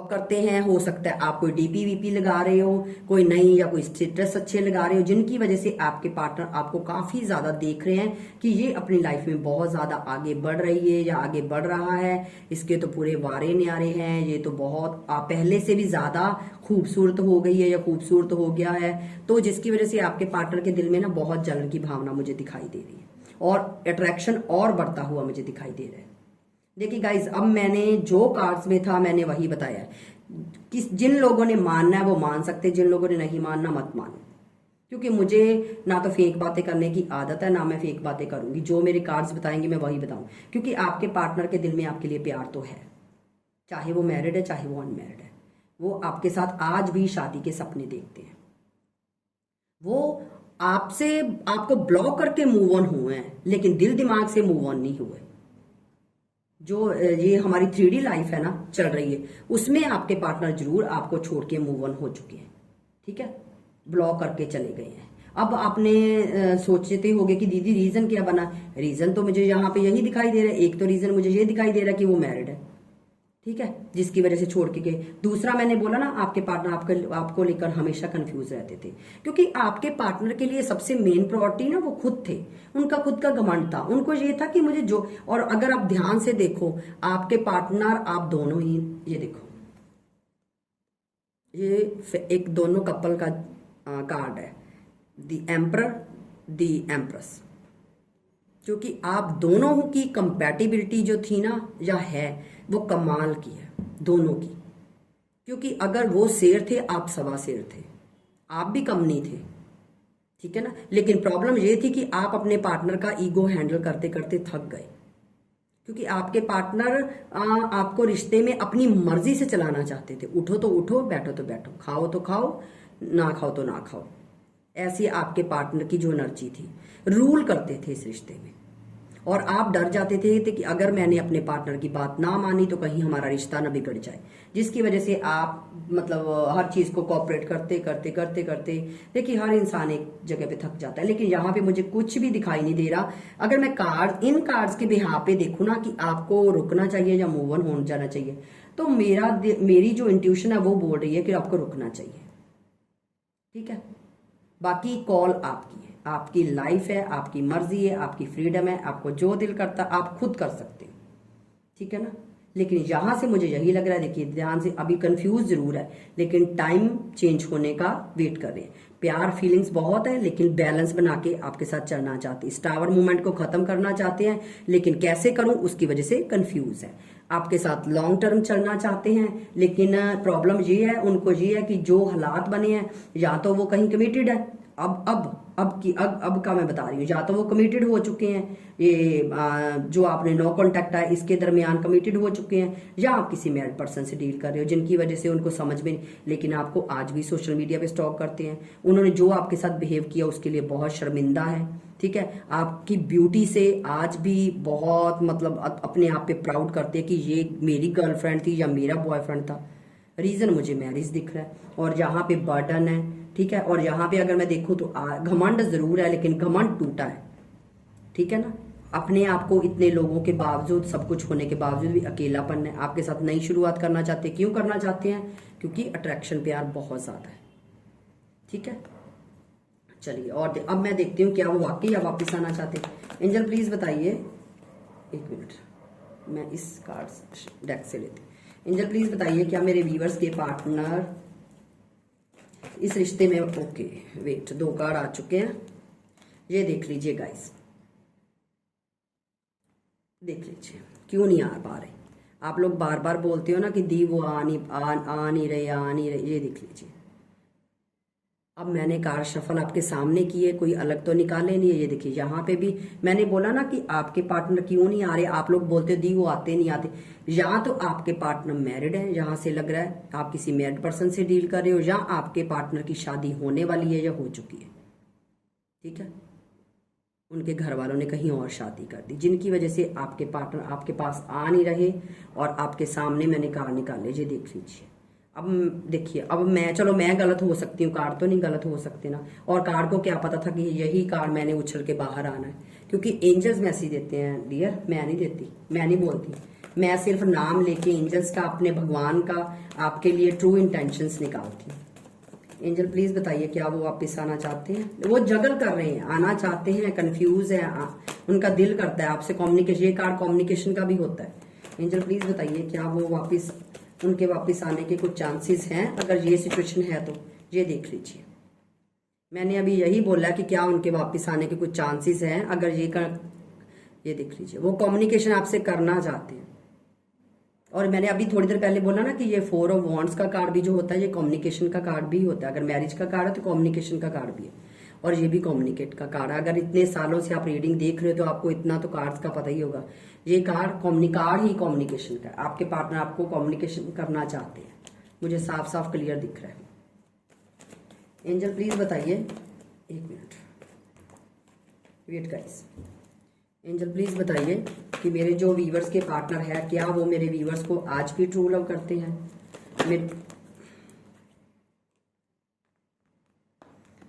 करते हैं, हो सकता है आप कोई डीपी वीपी लगा रहे हो, कोई नहीं, या कोई स्टेटस अच्छे लगा रहे हो, जिनकी वजह से आपके पार्टनर आपको काफी ज्यादा देख रहे हैं कि ये अपनी लाइफ में बहुत ज्यादा आगे बढ़ रही है या आगे बढ़ रहा है, इसके तो पूरे वारे न्यारे हैं, ये तो बहुत पहले से भी ज्यादा खूबसूरत हो गई है या खूबसूरत हो गया है। तो जिसकी वजह से आपके पार्टनर के दिल में ना बहुत जलन की भावना मुझे दिखाई दे रही है और अट्रैक्शन और बढ़ता हुआ मुझे दिखाई दे रहा है। देखिए गाइज, अब मैंने जो कार्ड्स में था मैंने वही बताया है। जिन लोगों ने मानना है वो मान सकते, जिन लोगों ने नहीं मानना मत मानो। क्योंकि मुझे ना तो फेक बातें करने की आदत है, ना मैं फेक बातें करूंगी। जो मेरे कार्ड्स बताएंगे मैं वही बताऊं, क्योंकि आपके पार्टनर के दिल में आपके लिए प्यार तो है, चाहे वो मैरिड है चाहे वो अनमैरिड है। वो आपके साथ आज भी शादी के सपने देखते हैं। वो आपसे, आपको ब्लॉक करके मूव ऑन हुए हैं, लेकिन दिल दिमाग से मूव ऑन नहीं हुए। जो ये हमारी 3D लाइफ है ना चल रही है, उसमें आपके पार्टनर जरूर आपको छोड़ के मूव ऑन हो चुके हैं। ठीक है। ब्लॉक करके चले गए हैं। अब आपने सोचते होगे कि दीदी रीजन क्या बना। रीजन तो मुझे यहाँ पे यही दिखाई दे रहा है। एक तो रीजन मुझे ये दिखाई दे रहा है कि वो मैरिड है, ठीक है, जिसकी वजह से छोड़ के गए। दूसरा मैंने बोला ना, आपके पार्टनर आपको लेकर हमेशा कंफ्यूज रहते थे, क्योंकि आपके पार्टनर के लिए सबसे मेन प्रायोरिटी ना वो खुद थे। उनका खुद का घमंड था। उनको ये था कि मुझे जो, और अगर आप ध्यान से देखो आपके पार्टनर, आप दोनों ही, ये देखो, ये एक दोनों कपल का कार्ड है, द एम्परर, द एम्प्रेस। क्योंकि आप दोनों की कंपैटिबिलिटी जो थी ना, या है, वो कमाल की है दोनों की। क्योंकि अगर वो शेर थे, आप सवा शेर थे, आप भी कम नहीं थे। ठीक है ना। लेकिन प्रॉब्लम ये थी कि आप अपने पार्टनर का ईगो हैंडल करते करते थक गए। क्योंकि आपके पार्टनर आपको रिश्ते में अपनी मर्जी से चलाना चाहते थे। उठो तो उठो, बैठो तो बैठो, खाओ तो खाओ, ना खाओ तो ना खाओ। ऐसी आपके पार्टनर की जो एनर्जी थी, रूल करते थे इस रिश्ते में। और आप डर जाते थे कि अगर मैंने अपने पार्टनर की बात ना मानी तो कहीं हमारा रिश्ता ना बिगड़ जाए, जिसकी वजह से आप मतलब हर चीज को कोऑपरेट करते करते करते करते, देखिए हर इंसान एक जगह पे थक जाता है। लेकिन यहाँ पे मुझे कुछ भी दिखाई नहीं दे रहा। अगर मैं इन कार्ड्स के बिहाफ पे देखूं ना कि आपको रुकना चाहिए या मूव ऑन हो जाना चाहिए, तो मेरी जो इंट्यूशन है वो बोल रही है कि आपको रुकना चाहिए। ठीक है। बाकी कॉल आपकी है, आपकी लाइफ है, आपकी मर्जी है, आपकी फ्रीडम है, आपको जो दिल करता आप खुद कर सकते हैं। ठीक है ना। लेकिन यहां से मुझे यही लग रहा है, देखिए ध्यान से, अभी कंफ्यूज जरूर है, लेकिन टाइम चेंज होने का वेट कर रहे हैं। प्यार फीलिंग्स बहुत है, लेकिन बैलेंस बना के आपके साथ चलना चाहते हैं। इस टावर मूवमेंट को खत्म करना चाहते हैं, लेकिन कैसे करूं उसकी वजह से कंफ्यूज है। आपके साथ लॉन्ग टर्म चलना चाहते हैं, लेकिन प्रॉब्लम ये है, उनको ये है कि जो हालात बने हैं, या तो वो कहीं कमिटेड है, अब का मैं बता रही हूँ, या तो वो कमिटेड हो चुके हैं, ये जो आपने नो कॉन्टैक्ट है इसके दरमियान कमिटेड हो चुके हैं, या आप किसी मैरिड पर्सन से डील कर रहे हो जिनकी वजह से उनको समझ में, लेकिन आपको आज भी सोशल मीडिया पे स्टॉक करते हैं। उन्होंने जो आपके साथ बिहेव किया उसके लिए बहुत शर्मिंदा है। ठीक है। आपकी ब्यूटी से आज भी बहुत मतलब अपने आप पे प्राउड करते हैं कि ये मेरी गर्लफ्रेंड थी या मेरा बॉयफ्रेंड था। रीजन मुझे मैरिज दिख रहा है, और यहाँ पे बर्डन है। ठीक है। और यहाँ पे अगर मैं देखूं तो घमंड जरूर है, लेकिन घमंड टूटा है। ठीक है ना। अपने आप को इतने लोगों के बावजूद, सब कुछ होने के बावजूद भी अकेलापन है। आपके साथ नई शुरुआत करना चाहते हैं। क्यों करना चाहते हैं? क्योंकि अट्रैक्शन प्यार बहुत ज्यादा है। ठीक है। चलिए, और अब मैं देखती हूँ क्या वो वाकई अब वापिस आना चाहते हैं। एंजल प्लीज बताइए, एक मिनट, मैं इस कार्ड डेक से लेती। एंजल प्लीज बताइए क्या मेरे व्यूअर्स के पार्टनर इस रिश्ते में ओके। वेट, 2 कार्ड आ चुके हैं, ये देख लीजिए गाइस, देख लीजिए क्यों नहीं आ पा रहे। आप लोग बार बार बोलते हो ना कि दी वो आ नहीं रहे। ये देख लीजिए, अब मैंने कार्ड शफल आपके सामने किए, कोई अलग तो निकाले नहीं है। ये देखिए यहाँ पे भी मैंने बोला ना कि आपके पार्टनर क्यों नहीं आ रहे। आप लोग बोलते दी वो आते नहीं आते। या तो आपके पार्टनर मैरिड है, यहाँ से लग रहा है आप किसी मैरिड पर्सन से डील कर रहे हो, या आपके पार्टनर की शादी होने वाली है या हो चुकी है। ठीक है, उनके घर वालों ने कहीं और शादी कर दी, जिनकी वजह से आपके पार्टनर आपके पास आ नहीं रहे। और आपके सामने मैंने कार्ड निकाले, ये देख लीजिए। अब देखिए, अब मैं गलत हो सकती हूँ, कार्ड तो नहीं गलत हो सकते ना। और कार्ड को क्या पता था कि यही कार्ड मैंने उछल के बाहर आना है, क्योंकि एंजल्स मैसेज देते हैं डियर, मैं नहीं देती, मैं नहीं बोलती। मैं सिर्फ नाम लेके एंजल्स का, अपने भगवान का आपके लिए ट्रू इंटेंशंस निकालती हूँ। एंजल प्लीज बताइए क्या वो वापस आना चाहते हैं। वो जगल कर रहे हैं, आना चाहते हैं, कंफ्यूज है, उनका दिल करता है आपसे कम्युनिकेशन। ये कार्ड कम्युनिकेशन का भी होता है। एंजल प्लीज बताइए क्या वो वापस, उनके वापस आने के कुछ चांसेस हैं, अगर ये सिचुएशन है तो। ये देख लीजिए, मैंने अभी यही बोला कि क्या उनके वापस आने के कुछ चांसेस हैं, अगर ये देख लीजिए, वो कम्युनिकेशन आपसे करना चाहते हैं। और मैंने अभी थोड़ी देर पहले बोला ना कि ये 4 ऑफ वॉन्ड्स का कार्ड भी जो होता है, ये कम्युनिकेशन का कार्ड भी होता है। अगर मैरिज का कार्ड है तो कम्युनिकेशन का कार्ड भी है, और ये भी कम्युनिकेट का कार्ड है। अगर इतने सालों से आप रीडिंग देख रहे हो तो आपको इतना तो कार्ड्स का पता ही होगा। ये कार्ड कार्ड ही कम्युनिकेशन का है। आपके पार्टनर आपको कम्युनिकेशन करना चाहते हैं, मुझे साफ साफ क्लियर दिख रहा है। एंजल प्लीज बताइए, 1 minute wait guys. Angel please बताइए कि मेरे जो व्यूवर्स के पार्टनर है, क्या वो मेरे व्यूवर्स को आज भी ट्रू लव करते हैं।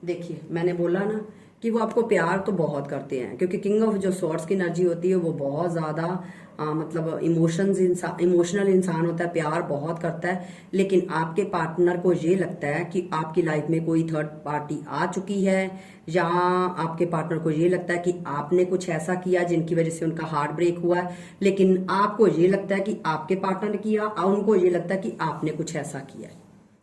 देखिए मैंने बोला ना कि वो आपको प्यार तो बहुत करते हैं, क्योंकि किंग ऑफ जो सॉर्ड्स की एनर्जी होती है वो बहुत ज्यादा मतलब इमोशनल इंसान होता है, प्यार बहुत करता है। लेकिन आपके पार्टनर को ये लगता है कि आपकी लाइफ में कोई थर्ड पार्टी आ चुकी है, या आपके पार्टनर को ये लगता है कि आपने कुछ ऐसा किया जिनकी वजह से उनका हार्ट ब्रेक हुआ है। लेकिन आपको ये लगता है कि आपके पार्टनर ने किया, और उनको ये लगता है कि आपने कुछ ऐसा किया है।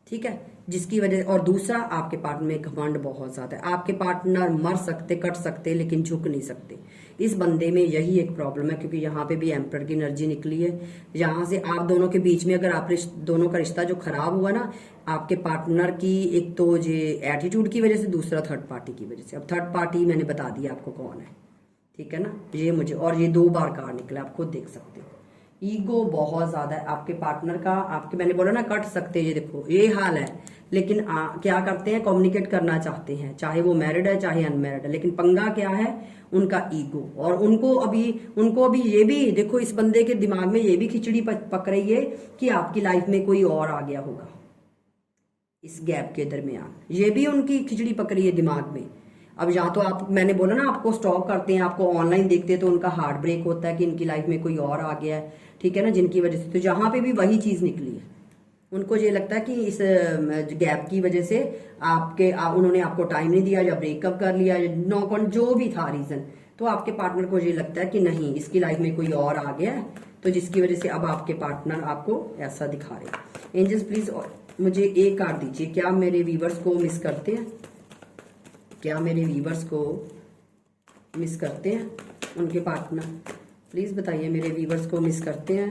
ठीक है, जिसकी वजह, और दूसरा आपके पार्टनर में घमंड बहुत ज्यादा है। आपके पार्टनर मर सकते, कट सकते, लेकिन झुक नहीं सकते। इस बंदे में यही एक प्रॉब्लम है, क्योंकि यहाँ पे भी एम्परर की एनर्जी निकली है। यहाँ से आप दोनों के बीच में अगर आप दोनों का रिश्ता जो खराब हुआ ना, आपके पार्टनर की एक तो ये एटीट्यूड की वजह से, दूसरा थर्ड पार्टी की वजह से। अब थर्ड पार्टी मैंने बता दिया आपको कौन है, ठीक है ना। ये मुझे, और ये 2 बार कार्ड निकला, आप खुद देख सकते हो। ईगो बहुत ज्यादा है आपके पार्टनर का। आपके, मैंने बोला ना कट सकते, ये देखो ये हाल है। लेकिन क्या करते हैं, कम्युनिकेट करना चाहते हैं, चाहे वो मैरिड है चाहे अनमैरिड है। लेकिन पंगा क्या है, उनका ईगो। और उनको अभी ये भी देखो, इस बंदे के दिमाग में ये भी खिचड़ी पक रही है कि आपकी लाइफ में कोई और आ गया होगा। इस गैप के दरमियान ये भी उनकी खिचड़ी पक रही है दिमाग में। अब या तो आप, मैंने बोला ना, आपको स्टॉक करते हैं, आपको ऑनलाइन देखते हैं, तो उनका हार्ट ब्रेक होता है कि इनकी लाइफ में कोई और आ गया है, ठीक है ना, जिनकी वजह से। तो जहां पे भी वही चीज निकली है, उनको ये लगता है कि इस गैप की वजह से उन्होंने आपको टाइम नहीं दिया, या ब्रेकअप कर लिया, या नो जो भी था रीजन। तो आपके पार्टनर को ये लगता है कि नहीं, इसकी लाइफ में कोई और आ गया है, तो जिसकी वजह से अब आपके पार्टनर आपको ऐसा दिखा रहे हैं। एंजल्स प्लीज मुझे एक कार्ड दीजिए, क्या मेरे व्यूवर्स को मिस करते हैं, क्या मेरे व्यूवर्स को मिस करते हैं उनके पार्टनर। प्लीज बताइए मेरे व्यूवर्स को मिस करते हैं।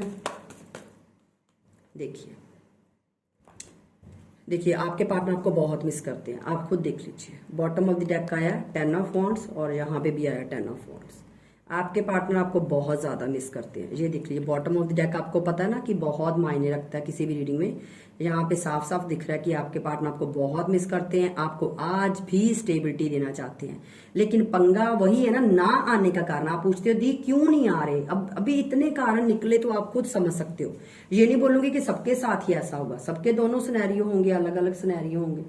देखिए आपके पार्टनर आपको बहुत मिस करते हैं, आप खुद देख लीजिए। बॉटम ऑफ द डेक आया 10 ऑफ वॉन्ड्स, और यहाँ पे भी आया 10 ऑफ वॉन्ड्स। आपके पार्टनर आपको बहुत ज्यादा मिस करते हैं। ये देख लीजिए, बॉटम ऑफ द डेक आपको पता है ना कि बहुत मायने रखता है किसी भी रीडिंग में। यहाँ पे साफ साफ दिख रहा है कि आपके पार्टनर आपको बहुत मिस करते हैं, आपको आज भी स्टेबिलिटी देना चाहते हैं। लेकिन पंगा वही है ना आने का कारण। आप पूछते हो दी क्यों नहीं आ रहे, अब अभी इतने कारण निकले तो आप खुद समझ सकते हो। ये नहीं बोलूंगी कि सबके साथ ही ऐसा होगा, सबके दोनों सिनेरियो होंगे, अलग अलग सिनेरियो होंगे,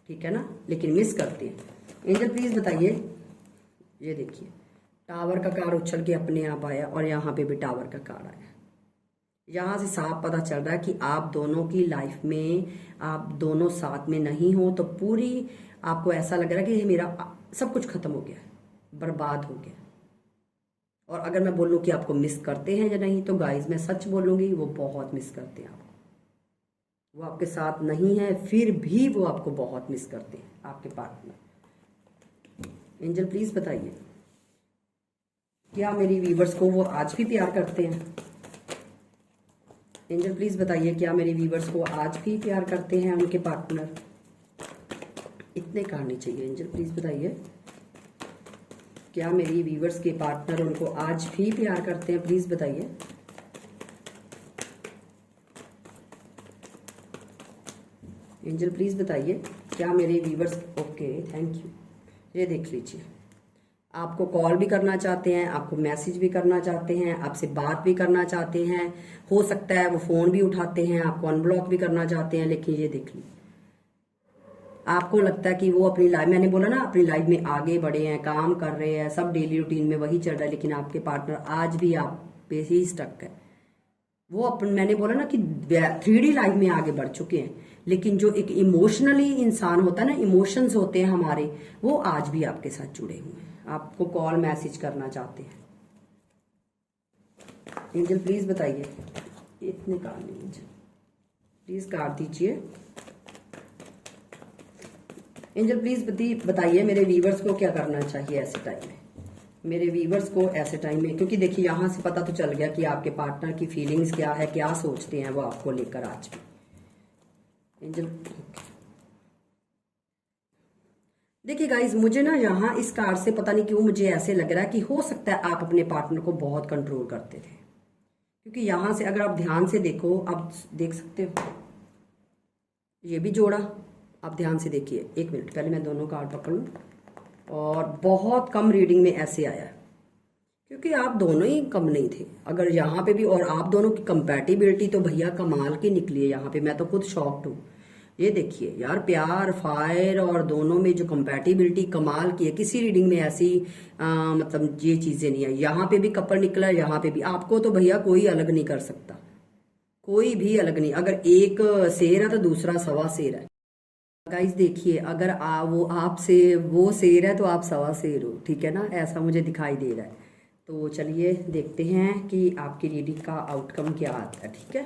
ठीक है ना, लेकिन मिस करते हैं। एंजल प्लीज बताइए, ये देखिए टावर का कार्ड उछल के अपने आप आया, और यहाँ पे भी टावर का कार्ड आया। यहाँ से साफ पता चल रहा है कि आप दोनों की लाइफ में, आप दोनों साथ में नहीं हो तो पूरी आपको ऐसा लग रहा है कि मेरा सब कुछ खत्म हो गया, बर्बाद हो गया। और अगर मैं बोलूँ कि आपको मिस करते हैं या नहीं, तो गाइज मैं सच बोलूँगी, वो बहुत मिस करते हैं आपको। वो आपके साथ नहीं है फिर भी वो आपको बहुत मिस करते हैं, आपके पार्टनर। एंजल प्लीज बताइए, क्या मेरी व्यूवर्स को वो आज भी प्यार करते हैं? एंजल प्लीज बताइए, क्या मेरे व्यूवर्स को आज भी प्यार करते हैं उनके पार्टनर? इतने कहानी चाहिए। एंजल प्लीज बताइए, क्या मेरी व्यूवर्स के पार्टनर उनको आज भी प्यार करते हैं? प्लीज बताइए। एंजल प्लीज बताइए, क्या मेरे व्यूवर्स, ओके थैंक यू। ये देख लीजिए, आपको कॉल भी करना चाहते हैं, आपको मैसेज भी करना चाहते हैं, आपसे बात भी करना चाहते हैं, हो सकता है वो फोन भी उठाते हैं, आपको अनब्लॉक भी करना चाहते हैं, लेकिन ये देख लीजिए, आपको लगता है कि वो अपनी लाइफ, मैंने बोला ना, अपनी लाइफ में आगे बढ़े हैं, काम कर रहे हैं, सब डेली रूटीन में वही चल रहा है, लेकिन आपके पार्टनर आज भी आप पे ही स्टक है। वो अपन, मैंने बोला ना कि 3D लाइफ में आगे बढ़ चुके हैं, लेकिन जो एक इमोशनली इंसान होता है ना, इमोशंस होते हैं हमारे, वो आज भी आपके साथ जुड़े हुए हैं, आपको कॉल मैसेज करना चाहते हैं। एंजल प्लीज बताइए, इतने काट लीजिए, प्लीज काट दीजिए। एंजल प्लीज बताइए मेरे व्यूवर्स को क्या करना चाहिए ऐसे टाइम में, मेरे व्यूवर्स को ऐसे टाइम में, क्योंकि देखिए यहाँ से पता तो चल गया कि आपके पार्टनर की फीलिंग्स क्या है, क्या सोचते हैं वो आपको लेकर आज भी। एंजल देखिए गाइज, मुझे ना यहाँ इस कार्ड से पता नहीं क्यों मुझे ऐसे लग रहा है कि हो सकता है आप अपने पार्टनर को बहुत कंट्रोल करते थे, क्योंकि यहाँ से अगर आप ध्यान से देखो, आप देख सकते हो ये भी जोड़ा, आप ध्यान से देखिए। एक मिनट, पहले मैं दोनों कार्ड पकड़ लूँ, और बहुत कम रीडिंग में ऐसे आया है, क्योंकि आप दोनों ही कम नहीं थे अगर यहाँ पे भी, और आप दोनों की कंपैटिबिलिटी तो भैया कमाल की निकली है यहाँ पे, मैं तो खुद शॉक्ड हूँ। ये देखिए यार, प्यार, फायर और दोनों में जो कंपैटिबिलिटी कमाल की है, किसी रीडिंग में ऐसी मतलब ये चीजें नहीं है। यहाँ पे भी कपल निकला है, यहाँ पे भी, आपको तो भैया कोई अलग नहीं कर सकता, कोई भी अलग नहीं। अगर एक शेर है तो दूसरा सवा शेर है। गाइस देखिए, अगर वो आपसे वो शेर है तो आप सवा शेर हो, ठीक है ना, ऐसा मुझे दिखाई दे रहा है। तो चलिए देखते हैं कि आपकी रीडिंग का आउटकम क्या आता है, ठीक है।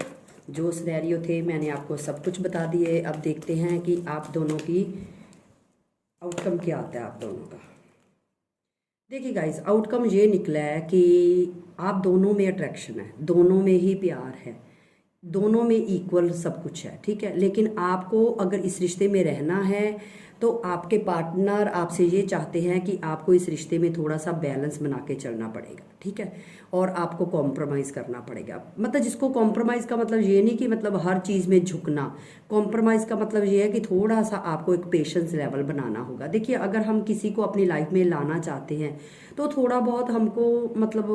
जो सिनेरियो थे मैंने आपको सब कुछ बता दिए, अब देखते हैं कि आप दोनों की आउटकम क्या आता है आप दोनों का। देखिए गाइस, आउटकम ये निकला है कि आप दोनों में अट्रैक्शन है, दोनों में ही प्यार है, दोनों में इक्वल सब कुछ है, ठीक है। लेकिन आपको अगर इस रिश्ते में रहना है तो आपके पार्टनर आपसे ये चाहते हैं कि आपको इस रिश्ते में थोड़ा सा बैलेंस बना के चलना पड़ेगा, ठीक है, और आपको कॉम्प्रोमाइज़ करना पड़ेगा। मतलब जिसको कॉम्प्रोमाइज़ का मतलब ये नहीं कि मतलब हर चीज़ में झुकना, कॉम्प्रोमाइज़ का मतलब ये है कि थोड़ा सा आपको एक पेशेंस लेवल बनाना होगा। देखिए, अगर हम किसी को अपनी लाइफ में लाना चाहते हैं तो थोड़ा बहुत हमको मतलब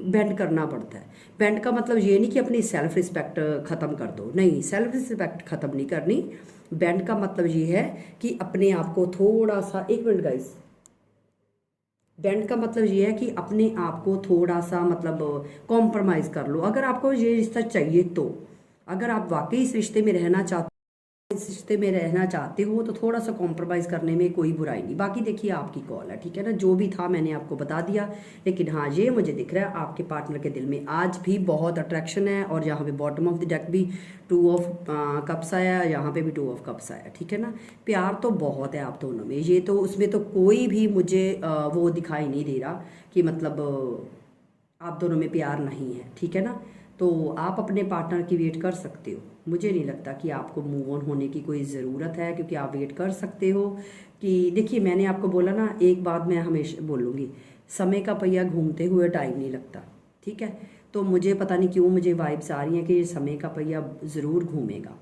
बेंड करना पड़ता है। बेंड का मतलब ये नहीं कि अपनी सेल्फ रिस्पेक्ट ख़त्म कर दो, नहीं, सेल्फ रिस्पेक्ट ख़त्म नहीं करनी। बेंड का मतलब ये है कि अपने आप को थोड़ा सा, एक मिनट गाइस, बेंड का मतलब ये है कि अपने आप को थोड़ा सा मतलब कॉम्प्रोमाइज़ कर लो। अगर आपको ये रिश्ता चाहिए तो, अगर आप वाकई इस रिश्ते में रहना चाहते, इस रिश्ते में रहना चाहते हो तो थोड़ा सा कॉम्प्रोमाइज़ करने में कोई बुराई नहीं। बाकी देखिए आपकी कॉल है, ठीक है ना, जो भी था मैंने आपको बता दिया। लेकिन हाँ, ये मुझे दिख रहा है आपके पार्टनर के दिल में आज भी बहुत अट्रैक्शन है, और यहाँ पे बॉटम ऑफ द डेक भी 2 ऑफ कप्स आया, यहाँ पे भी 2 ऑफ कप्स आया, ठीक है ना। प्यार तो बहुत है आप दोनों में, ये तो उसमें तो कोई भी मुझे वो दिखाई नहीं दे रहा कि मतलब आप दोनों में प्यार नहीं है, ठीक है ना। तो आप अपने पार्टनर की वेट कर सकते हो, मुझे नहीं लगता कि आपको मूव ऑन होने की कोई ज़रूरत है, क्योंकि आप वेट कर सकते हो। कि देखिए, मैंने आपको बोला ना, एक बात मैं हमेशा बोलूँगी, समय का पहिया घूमते हुए टाइम नहीं लगता, ठीक है। तो मुझे पता नहीं क्यों मुझे वाइब्स आ रही हैं कि ये समय का पहिया ज़रूर घूमेगा,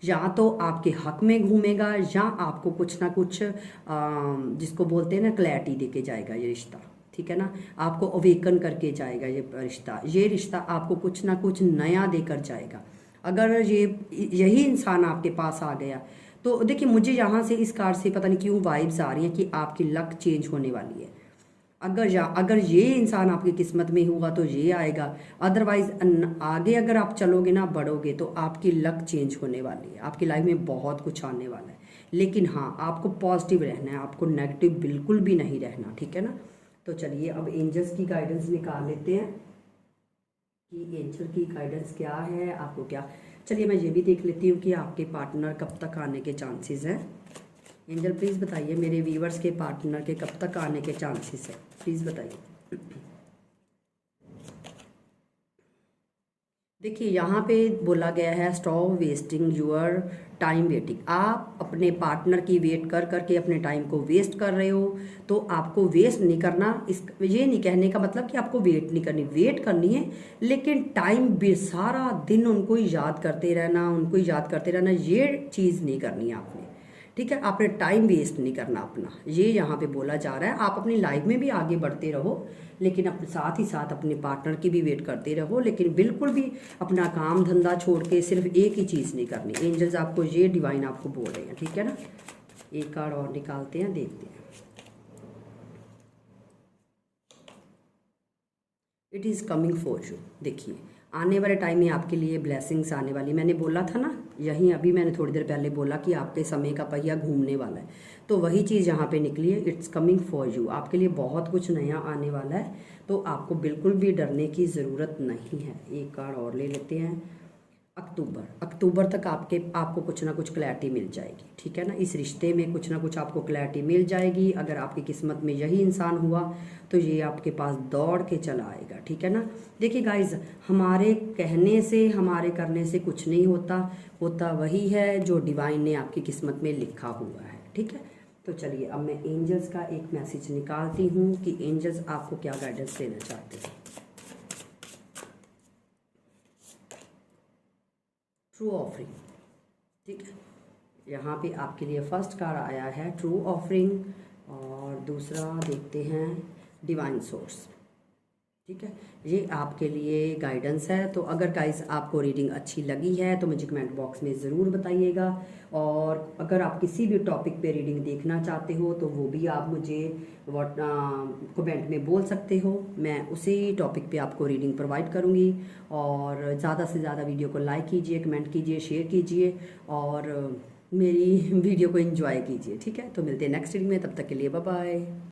या तो आपके हक में घूमेगा, या आपको कुछ ना कुछ जिसको बोलते हैं ना क्लैरिटी दे के जाएगा ये रिश्ता, ठीक है ना। आपको अवेकन करके जाएगा ये रिश्ता आपको कुछ ना कुछ नया देकर जाएगा। अगर यही इंसान आपके पास आ गया तो देखिए, मुझे यहाँ से इस कार्ड से पता नहीं क्यों वाइब्स आ रही हैं कि आपकी लक चेंज होने वाली है। अगर ये इंसान आपकी किस्मत में हुआ तो ये आएगा, अदरवाइज आगे अगर आप चलोगे ना, बढ़ोगे, तो आपकी लक चेंज होने वाली है, आपकी लाइफ में बहुत कुछ आने वाला है। लेकिन हाँ, आपको पॉजिटिव रहना है, आपको नेगेटिव बिल्कुल भी नहीं रहना, ठीक है ना। तो चलिए अब एंजल्स की गाइडेंस निकाल लेते हैं कि एंजल की गाइडेंस क्या है आपको क्या। चलिए मैं ये भी देख लेती हूँ कि आपके पार्टनर कब तक आने के चांसेस हैं। एंजल प्लीज़ बताइए मेरे व्यूवर्स के पार्टनर के कब तक आने के चांसेस हैं, प्लीज़ बताइए। देखिए यहाँ पे बोला गया है stop wasting your time waiting. आप अपने पार्टनर की वेट कर करके अपने टाइम को वेस्ट कर रहे हो, तो आपको वेस्ट नहीं करना। इस ये नहीं कहने का मतलब कि आपको वेट नहीं करनी, वेट करनी है, लेकिन टाइम भी सारा दिन उनको ही याद करते रहना, उनको ही याद करते रहना, ये चीज़ नहीं करनी है आपने। ठीक है, आपने टाइम वेस्ट नहीं करना अपना, ये यहाँ पे बोला जा रहा है। आप अपनी लाइफ में भी आगे बढ़ते रहो, लेकिन अपने साथ ही साथ अपने पार्टनर की भी वेट करते रहो, लेकिन बिल्कुल भी अपना काम धंधा छोड़ के सिर्फ एक ही चीज़ नहीं करनी। एंजल्स आपको ये डिवाइन आपको बोल रहे हैं, ठीक है ना। एक कार्ड और निकालते हैं, देखते हैं। It is coming for you. देखिए आने वाले टाइम में आपके लिए ब्लेसिंग्स आने वाली। मैंने बोला था ना, यहीं अभी मैंने थोड़ी देर पहले बोला कि आपके समय का पहिया घूमने वाला है, तो वही चीज़ यहाँ पे निकली है। It's coming for you. आपके लिए बहुत कुछ नया आने वाला है, तो आपको बिल्कुल भी डरने की ज़रूरत नहीं है। एक कार्ड और ले लेते हैं। अक्टूबर तक आपको कुछ ना कुछ क्लैरिटी मिल जाएगी, ठीक है ना। इस रिश्ते में कुछ ना कुछ आपको क्लैरिटी मिल जाएगी। अगर आपकी किस्मत में यही इंसान हुआ तो ये आपके पास दौड़ के चला आएगा, ठीक है ना। देखिए गाइज, हमारे कहने से हमारे करने से कुछ नहीं होता, होता वही है जो डिवाइन ने आपकी किस्मत में लिखा हुआ है, ठीक है। तो चलिए अब मैं एंजल्स का एक मैसेज निकालती हूँ कि एंजल्स आपको क्या गाइडेंस देना चाहते हैं। ट्रू ऑफरिंग, ठीक है। यहाँ पे आपके लिए फर्स्ट कार्ड आया है ट्रू ऑफरिंग, और दूसरा देखते हैं डिवाइन सोर्स, ठीक है। ये आपके लिए गाइडेंस है। तो अगर गाइस आपको रीडिंग अच्छी लगी है तो मुझे कमेंट बॉक्स में ज़रूर बताइएगा, और अगर आप किसी भी टॉपिक पे रीडिंग देखना चाहते हो तो वो भी आप मुझे कमेंट में बोल सकते हो। मैं उसी टॉपिक पे आपको रीडिंग प्रोवाइड करूँगी। और ज़्यादा से ज़्यादा वीडियो को लाइक कीजिए, कमेंट कीजिए, शेयर कीजिए, और मेरी वीडियो को एंजॉय कीजिए, ठीक है। तो मिलते हैं नेक्स्ट रीडिंग में, तब तक के लिए बाय बाय।